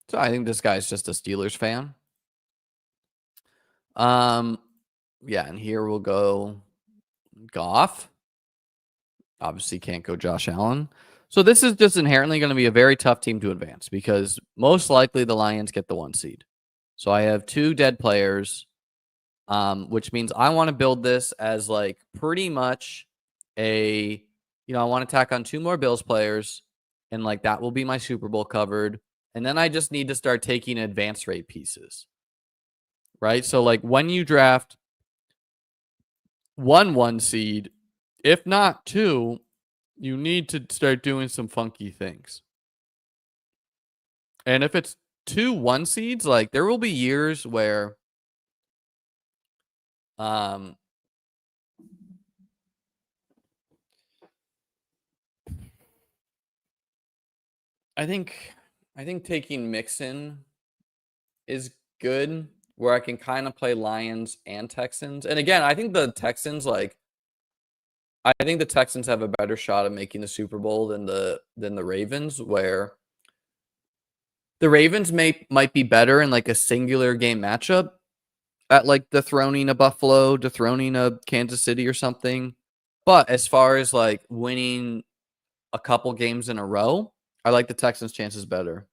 So I think this guy's just a Steelers fan. Yeah, and here we'll go Goff. Obviously can't go Josh Allen. So this is just inherently going to be a very tough team to advance because most likely the Lions get the 1 seed. So I have 2 dead players, which means I want to build this as like pretty much I want to tack on 2 more Bills players, and like that will be my Super Bowl covered. And then I just need to start taking advance rate pieces, right? So like when you draft 1 seed, if not 2, you need to start doing some funky things. And if it's 2 1 seeds, like there will be years where I think taking Mixon is good where I can kind of play Lions and Texans. And again, I think the Texans have a better shot of making the Super Bowl than the Ravens, where the Ravens might be better in like a singular game matchup at like dethroning a Buffalo, dethroning a Kansas City or something. But as far as like winning a couple games in a row, I like the Texans' chances better.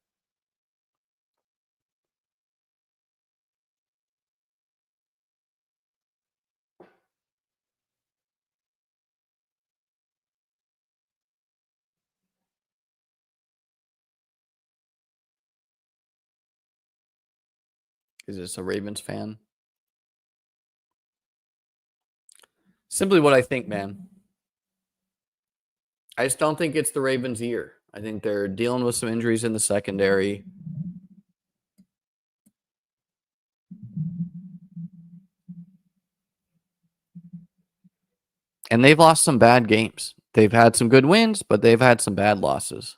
Is this a Ravens fan? Simply what I think, man. I just don't think it's the Ravens' year. I think they're dealing with some injuries in the secondary. And they've lost some bad games. They've had some good wins, but they've had some bad losses.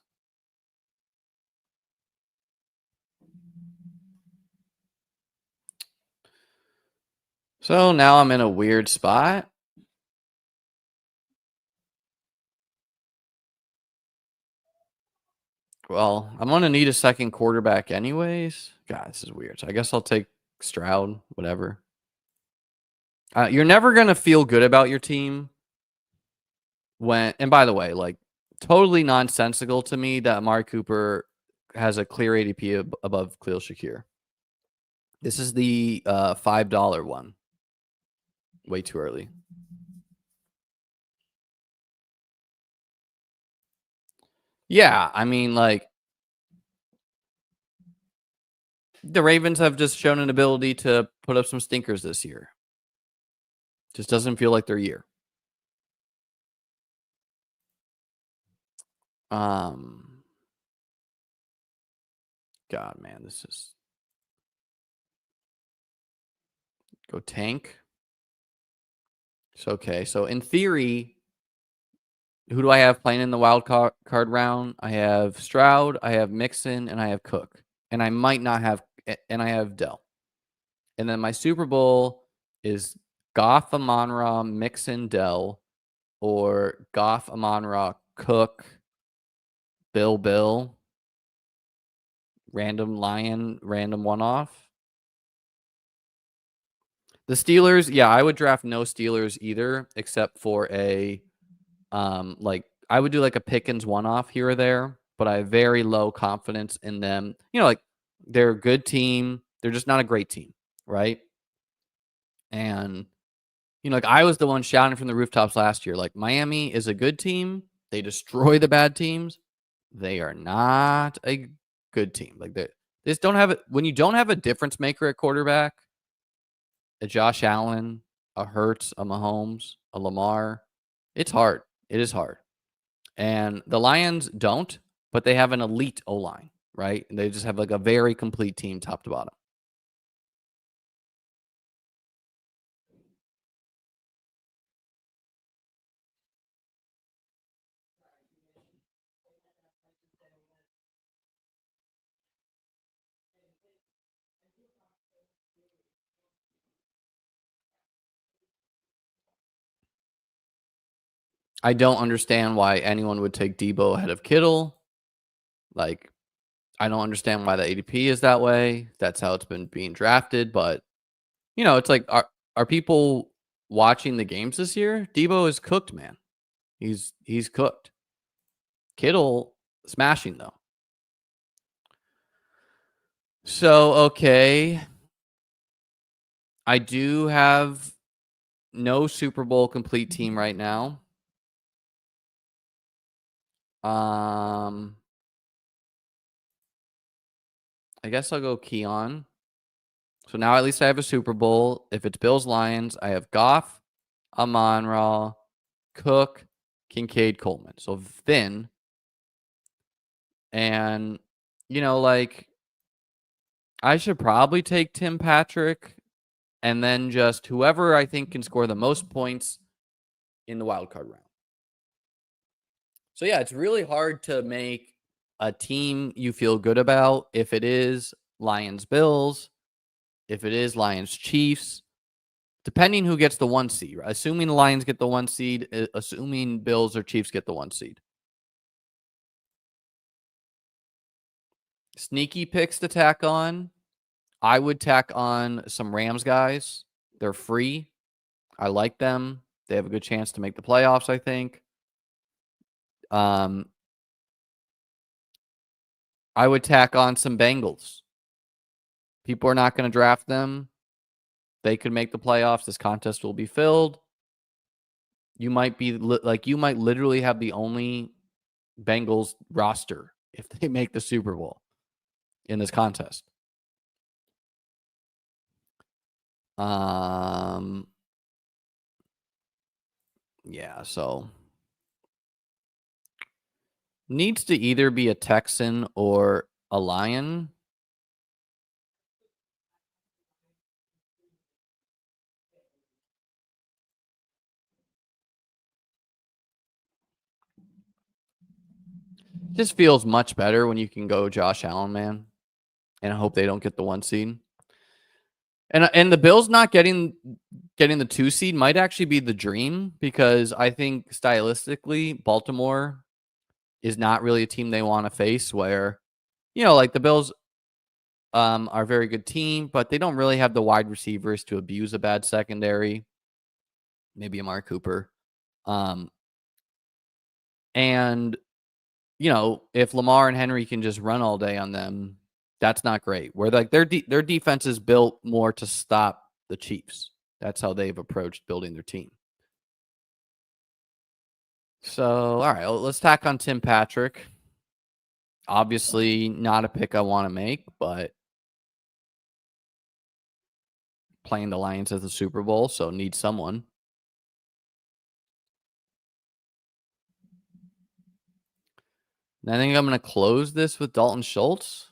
So now I'm in a weird spot. Well, I'm going to need a second quarterback anyways. God, this is weird. So I guess I'll take Stroud, whatever. You're never going to feel good about your team and by the way, like totally nonsensical to me that Amari Cooper has a clear ADP above Khalil Shakir. This is the $5 one. Way too early. Yeah, I mean, like, the Ravens have just shown an ability to put up some stinkers this year. Just doesn't feel like their year. Um, God, man, this is go tank. So okay, so in theory, who do I have playing in the card round? I have Stroud, I have Mixon, and I have Cook, and I might not have, and I have Dell. And then my Super Bowl is Goff, Amon-Ra, Mixon, Dell, or Goff, Amon-Ra, Cook, Bill, random Lion, random one-off. The Steelers, yeah, I would draft no Steelers either, except for a like I would do like a Pickens one-off here or there, but I have very low confidence in them. Like they're a good team. They're just not a great team, right? And like I was the one shouting from the rooftops last year, like Miami is a good team. They destroy the bad teams. They are not a good team. Like they just don't have it. When you don't have a difference maker at quarterback, a Josh Allen, a Hurts, a Mahomes, a Lamar, it's hard. It is hard. And the Lions don't, but they have an elite O-line, right? They just have like a very complete team top to bottom. I don't understand why anyone would take Debo ahead of Kittle. Like, I don't understand why the ADP is that way. That's how it's been being drafted. But, it's like, are people watching the games this year? Debo is cooked, man. He's cooked. Kittle smashing though. So, okay. I do have no Super Bowl complete team right now. I guess I'll go Keon. So now at least I have a Super Bowl. If it's Bills Lions, I have Goff, Amon-Ra, Cook, Kincaid, Coleman. So thin. And like I should probably take Tim Patrick and then just whoever I think can score the most points in the wild card round. So yeah, it's really hard to make a team you feel good about if it is Lions Bills, if it is Lions Chiefs, depending who gets the 1 seed. Right? Assuming the Lions get the 1 seed, assuming Bills or Chiefs get the 1 seed. Sneaky picks to tack on. I would tack on some Rams guys. They're free. I like them. They have a good chance to make the playoffs, I think. I would tack on some Bengals. People are not going to draft them. They could make the playoffs. This contest will be filled. You might be you might literally have the only Bengals roster if they make the Super Bowl in this contest. Yeah, so needs to either be a Texan or a Lion. Just feels much better when you can go Josh Allen, man. And I hope they don't get the 1 seed. And the Bills not getting the 2 seed might actually be the dream because I think stylistically Baltimore is not really a team they want to face where like the Bills are a very good team, but they don't really have the wide receivers to abuse a bad secondary. Maybe Amari Cooper. And if Lamar and Henry can just run all day on them, that's not great. Where like their defense is built more to stop the Chiefs. That's how they've approached building their team. So, all right, let's tack on Tim Patrick. Obviously, not a pick I want to make, but playing the Lions at the Super Bowl, so need someone. And I think I'm gonna close this with Dalton Schultz.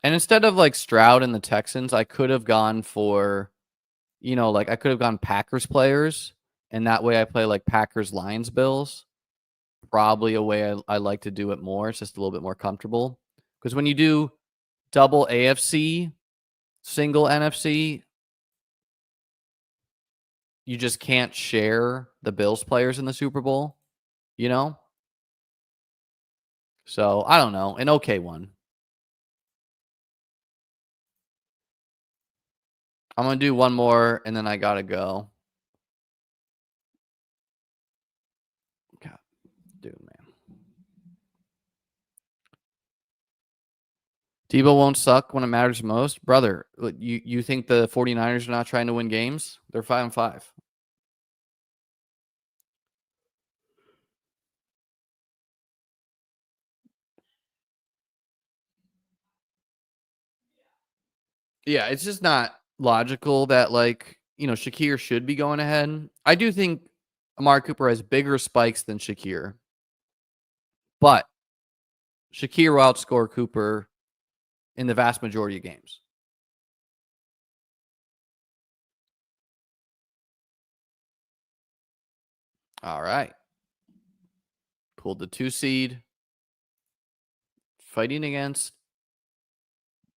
And instead of like Stroud and the Texans, I could have gone for, like I could have gone Packers players, and that way I play like Packers, Lions, Bills. Probably a way I like to do it more. It's just a little bit more comfortable. Because when you do double AFC, single NFC, you just can't share the Bills players in the Super Bowl, you know? So I don't know. An okay one. I'm gonna do one more and then I gotta go. God, dude, man. Debo won't suck when it matters most. Brother, you think the 49ers are not trying to win games? They're 5-5. Yeah, it's just not logical that Shakir should be going ahead. I do think Amari Cooper has bigger spikes than Shakir, but Shakir will outscore Cooper in the vast majority of games. All right. Pulled the 2 seed. Fighting against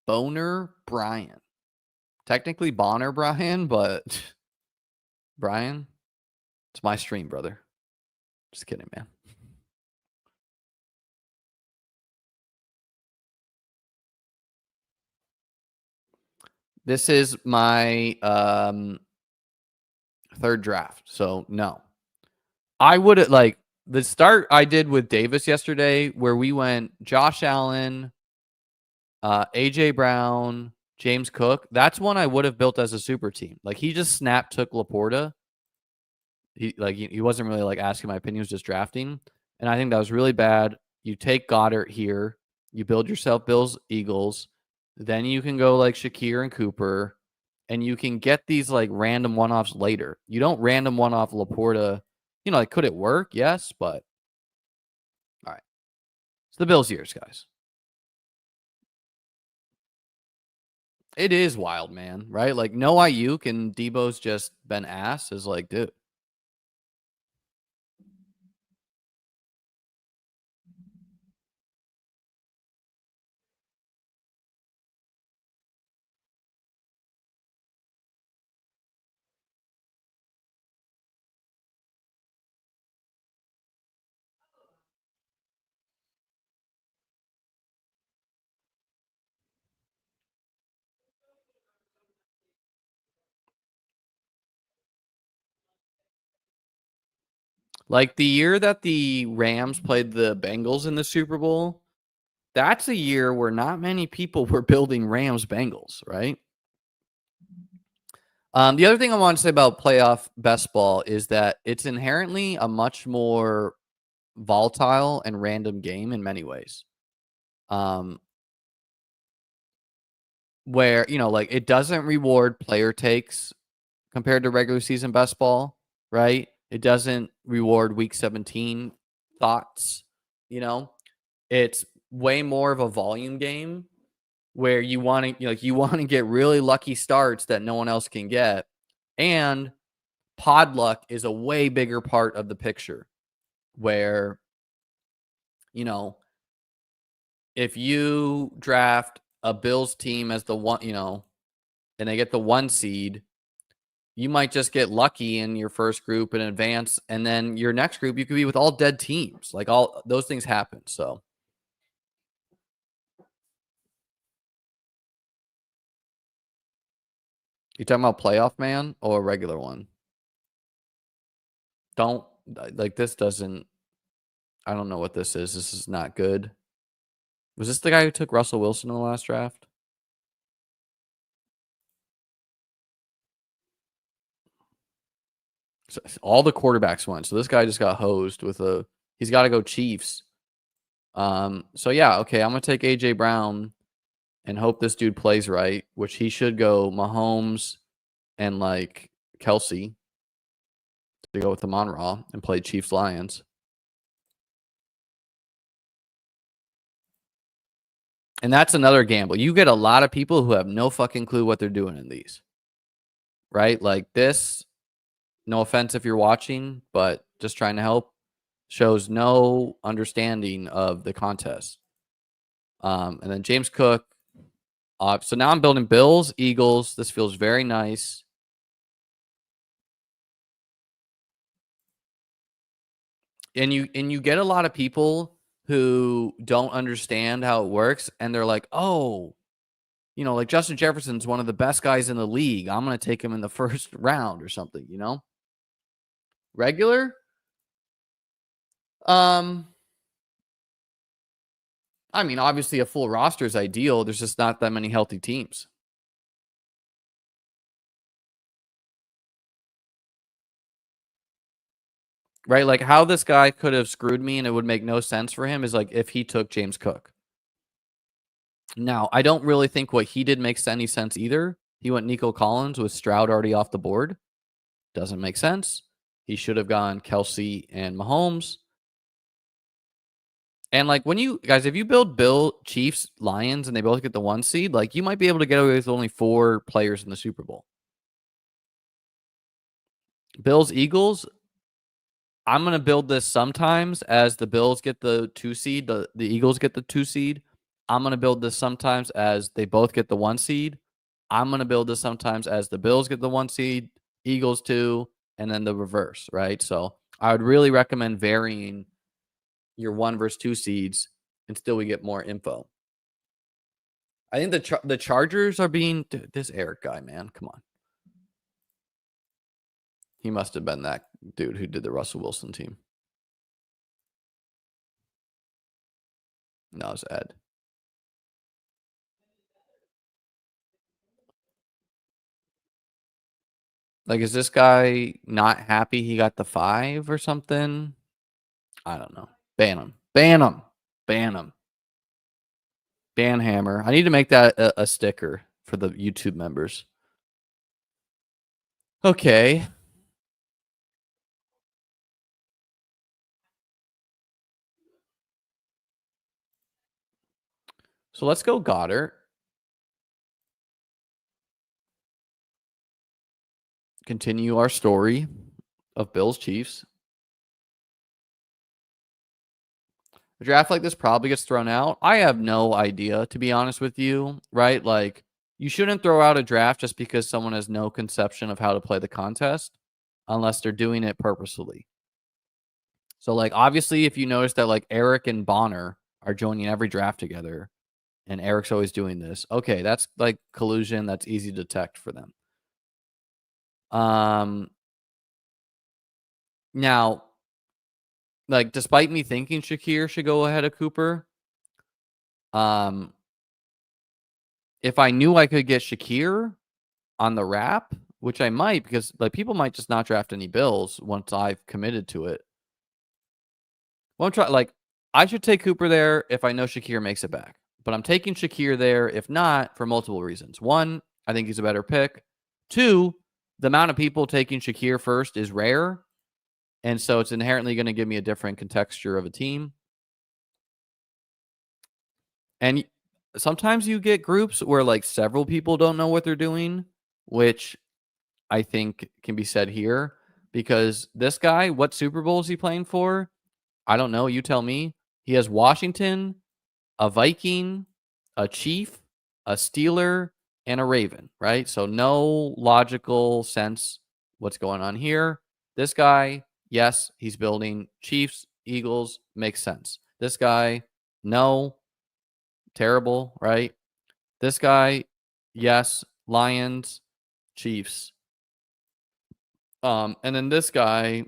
Boner Brian. Technically Bonner Brian, but Brian, it's my stream, brother. Just kidding, man. This is my third draft, so no. I would have the start I did with Davis yesterday, where we went Josh Allen, AJ Brown, James Cook. That's one I would have built as a super team. Like he just took Laporta. He wasn't really like asking my opinion, he was just drafting. And I think that was really bad. You take Goddard here, you build yourself Bills, Eagles, then you can go like Shakir and Cooper, and you can get these like random one-offs later. You don't random one-off Laporta. Could it work? Yes, but all right. It's the Bills' years, guys. It is wild, man, right? Like no Ayuk and Debo's just been ass is like, dude. Like the year that the Rams played the Bengals in the Super Bowl, that's a year where not many people were building Rams Bengals, right? The other thing I want to say about playoff best ball is that it's inherently a much more volatile and random game in many ways. Where, it doesn't reward player takes compared to regular season best ball, right? It doesn't reward week 17 thoughts, It's way more of a volume game where you want to you want to get really lucky starts that no one else can get, and pod luck is a way bigger part of the picture where if you draft a Bills team as the one, and they get the 1 seed, you might just get lucky in your first group and advance, and then your next group you could be with all dead teams. Like all those things happen. So you talking about playoff man or a regular one? Don't like this doesn't. I don't know what this is. This is not good. Was this the guy who took Russell Wilson in the last draft? So all the quarterbacks went. So this guy just got hosed with a. He's got to go Chiefs. So yeah, okay. I'm gonna take AJ Brown and hope this dude plays right, which he should go Mahomes and like Kelsey. to go with Amon-Ra and play Chiefs-Lions. And that's another gamble. You get a lot of people who have no fucking clue what they're doing in these, right? Like this, no offense if you're watching, but just trying to help, shows no understanding of the contest. And then James Cook. So now I'm building Bills, Eagles. This feels very nice. And you get a lot of people who don't understand how it works, and they're like, oh, like Justin Jefferson's one of the best guys in the league. I'm going to take him in the first round or something, Regular? I mean, obviously a full roster is ideal. There's just not that many healthy teams. Right? Like how this guy could have screwed me and it would make no sense for him is like if he took James Cook. Now, I don't really think what he did makes any sense either. He went Nico Collins with Stroud already off the board. Doesn't make sense. He should have gone Kelsey and Mahomes. And like when you guys, if you build Bill, Chiefs, Lions, and they both get the 1 seed, like you might be able to get away with only 4 players in the Super Bowl. Bills, Eagles. I'm going to build this sometimes as the Bills get the 2 seed, the Eagles get the 2 seed. I'm going to build this sometimes as they both get the 1 seed. I'm going to build this sometimes as the Bills get the 1 seed, Eagles 2, and then the reverse, right? So I would really recommend varying your 1 versus 2 seeds until we get more info. I think the Chargers are being this Eric guy, man. Come on. He must have been that dude who did the Russell Wilson team. No, it's Ed. Like, is this guy not happy he got the 5 or something? I don't know. Ban him. Ban him. Ban him. Ban Hammer. I need to make that a sticker for the YouTube members. Okay. So let's go Goddard. Continue our story of Bills Chiefs. A draft like this probably gets thrown out. I have no idea, to be honest with you, right? Like, you shouldn't throw out a draft just because someone has no conception of how to play the contest unless they're doing it purposefully. So, like, obviously, if you notice that, like, Eric and Bonner are joining every draft together and Eric's always doing this, okay, that's, like, collusion. That's easy to detect for them. Now, like, despite me thinking Shakir should go ahead of Cooper, if I knew I could get Shakir on the wrap, which I might, because like people might just not draft any Bills once I've committed to it. Won't try. Like I should take Cooper there if I know Shakir makes it back, but I'm taking Shakir there if not for multiple reasons. 1, I think he's a better pick. 2, the amount of people taking Shakir first is rare, and so it's inherently going to give me a different contexture of a team. And sometimes you get groups where like several people don't know what they're doing, which I think can be said here because this guy, what Super Bowl is he playing for? I don't know. You tell me. He has Washington, a Viking, a Chief, a Steeler, and a Raven, right? So no logical sense what's going on here. This guy, yes, he's building Chiefs, Eagles, makes sense. This guy, no, terrible, right? This guy, yes, Lions, Chiefs. And then this guy,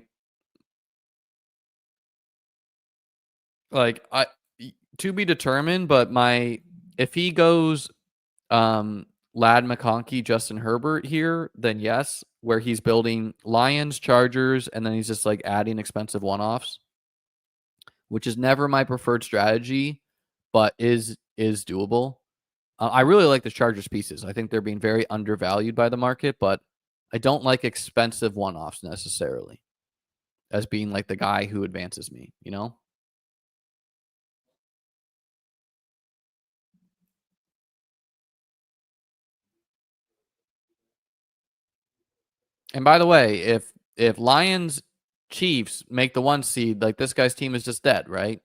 like to be determined, but if he goes Lad McConkey, Justin Herbert here, then yes, where he's building Lions, Chargers, and then he's just like adding expensive one-offs, which is never my preferred strategy, but is doable. I really like the Chargers pieces. I think they're being very undervalued by the market, but I don't like expensive one-offs necessarily. as being like the guy who advances me, you know? And by the way, if Lions Chiefs make the 1 seed, like this guy's team is just dead, right?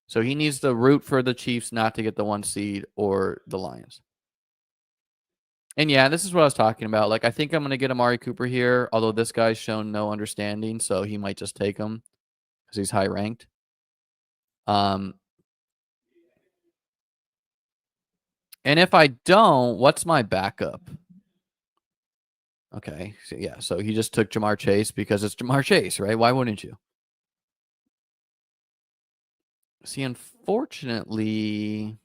So he needs to root for the Chiefs not to get the 1 seed or the Lions. And yeah, this is what I was talking about. Like I think I'm going to get Amari Cooper here, although this guy's shown no understanding, so he might just take him cuz he's high ranked. Um and if I don't, what's my backup? Okay. So yeah, so he just took Jamar Chase because it's Jamar Chase, right? Why wouldn't you? See, unfortunately,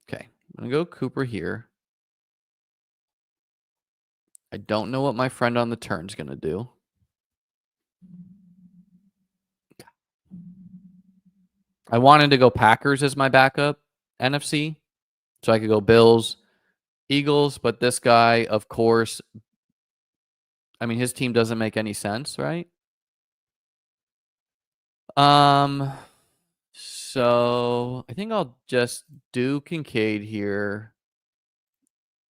okay, I'm going to go Cooper here. I don't know what my friend on the turn's going to do. I wanted to go Packers as my backup NFC, so I could go Bills, Eagles, but this guy, of course, I mean, his team doesn't make any sense, right? So I think I'll just do Kincaid here,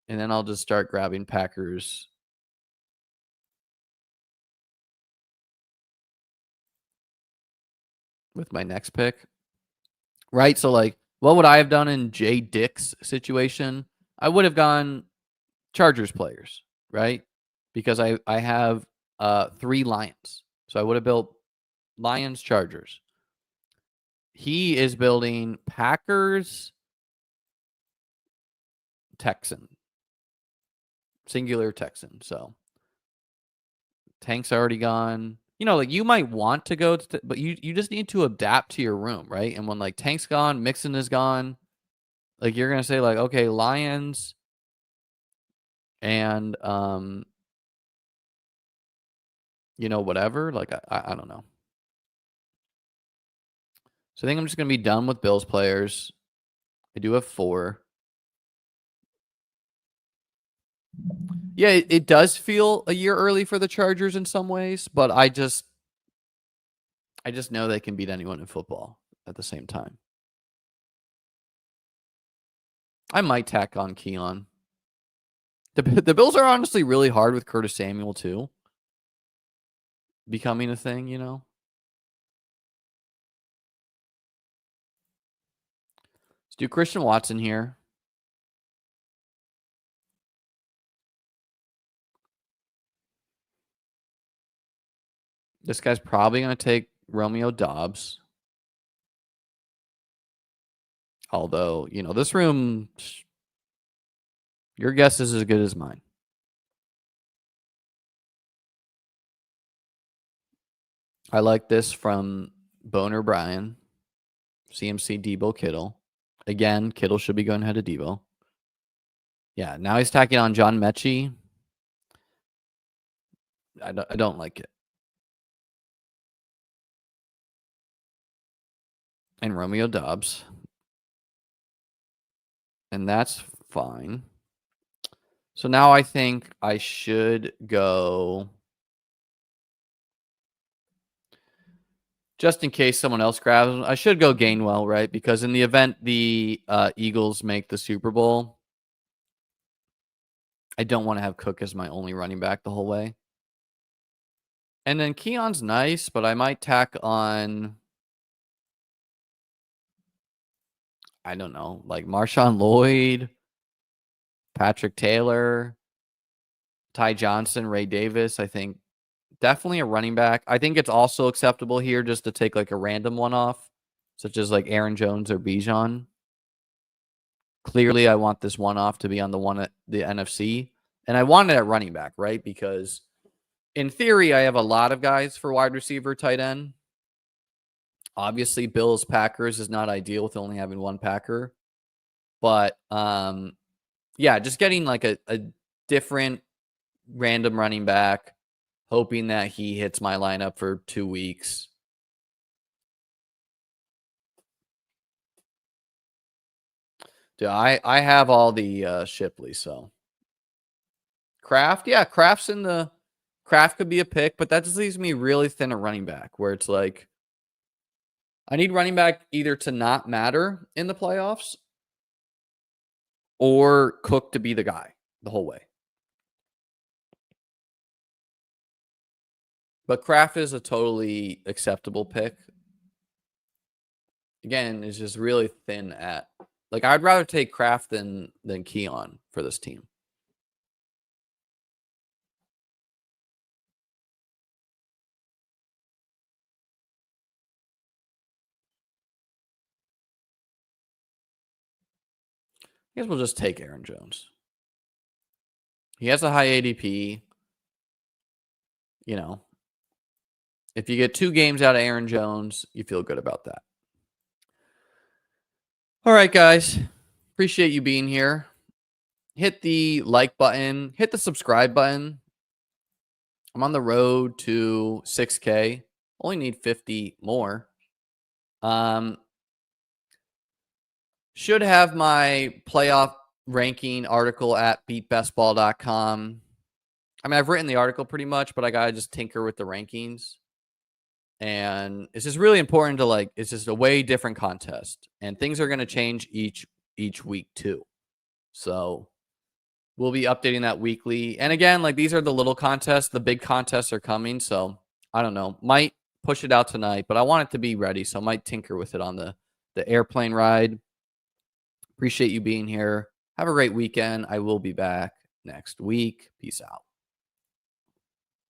and then I'll just start grabbing Packers. With my next pick. Right? So like what would I have done in Jay Dick's situation? I would have gone Chargers players, right? Because I have 3 Lions. So I would have built Lions Chargers. He is building Packers Texan. Singular Texan. So Tank's already gone. You know, like you might want to go to, but you just need to adapt to your room, right? And when like Tank's gone, Mixon is gone, like you're gonna say like, okay, Lions and you know, whatever. Like I don't know. So I think I'm just gonna be done with Bills players. I do have 4. Yeah, it does feel a year early for the Chargers in some ways, but I just know they can beat anyone in football at the same time. I might tack on Keon. The Bills are honestly really hard with Curtis Samuel too. Becoming a thing, you know? Let's do Christian Watson here. This guy's probably going to take Romeo Doubs. Although, you know, this room, your guess is as good as mine. I like this from Boner Brian. CMC Debo Kittle. Again, Kittle should be going ahead of Debo. Yeah, now he's tacking on John Mechie. I don't like it. And Romeo Doubs. And that's fine. So now I think I should go, just in case someone else grabs him, I should go Gainwell, right? Because in the event the Eagles make the Super Bowl, I don't want to have Cook as my only running back the whole way. And then Keon's nice, but I might tack on, I don't know, like Marshawn Lloyd, Patrick Taylor, Ty Johnson, Ray Davis. I think definitely a running back. I think it's also acceptable here just to take like a random one off, such as like Aaron Jones or Bijan. Clearly, I want this one off to be on the one at the NFC. And I want it at running back, right? Because in theory, I have a lot of guys for wide receiver, tight end. Obviously, Bills Packers is not ideal with only having one Packer. But yeah, just getting like a different random running back, hoping that he hits my lineup for 2 weeks. Dude, I have all the Shipley, so Kraft, yeah, Kraft could be a pick, but that just leaves me really thin at running back, where it's like I need running back either to not matter in the playoffs or Cook to be the guy the whole way. But Kraft is a totally acceptable pick. Again, it's just really thin at like I'd rather take Kraft than Keon for this team. I guess we'll just take Aaron Jones. He has a high ADP. You know, if you get 2 games out of Aaron Jones, you feel good about that. All right, guys. Appreciate you being here. Hit the like button, hit the subscribe button. I'm on the road to 6K. Only need 50 more. Should have my playoff ranking article at beatbestball.com. I mean, I've written the article pretty much, but I got to just tinker with the rankings. And it's just really important to like, it's just a way different contest. And things are going to change each week too. So we'll be updating that weekly. And again, like these are the little contests. The big contests are coming. So I don't know. Might push it out tonight, but I want it to be ready. So I might tinker with it on the airplane ride. Appreciate you being here. Have a great weekend. I will be back next week. Peace out.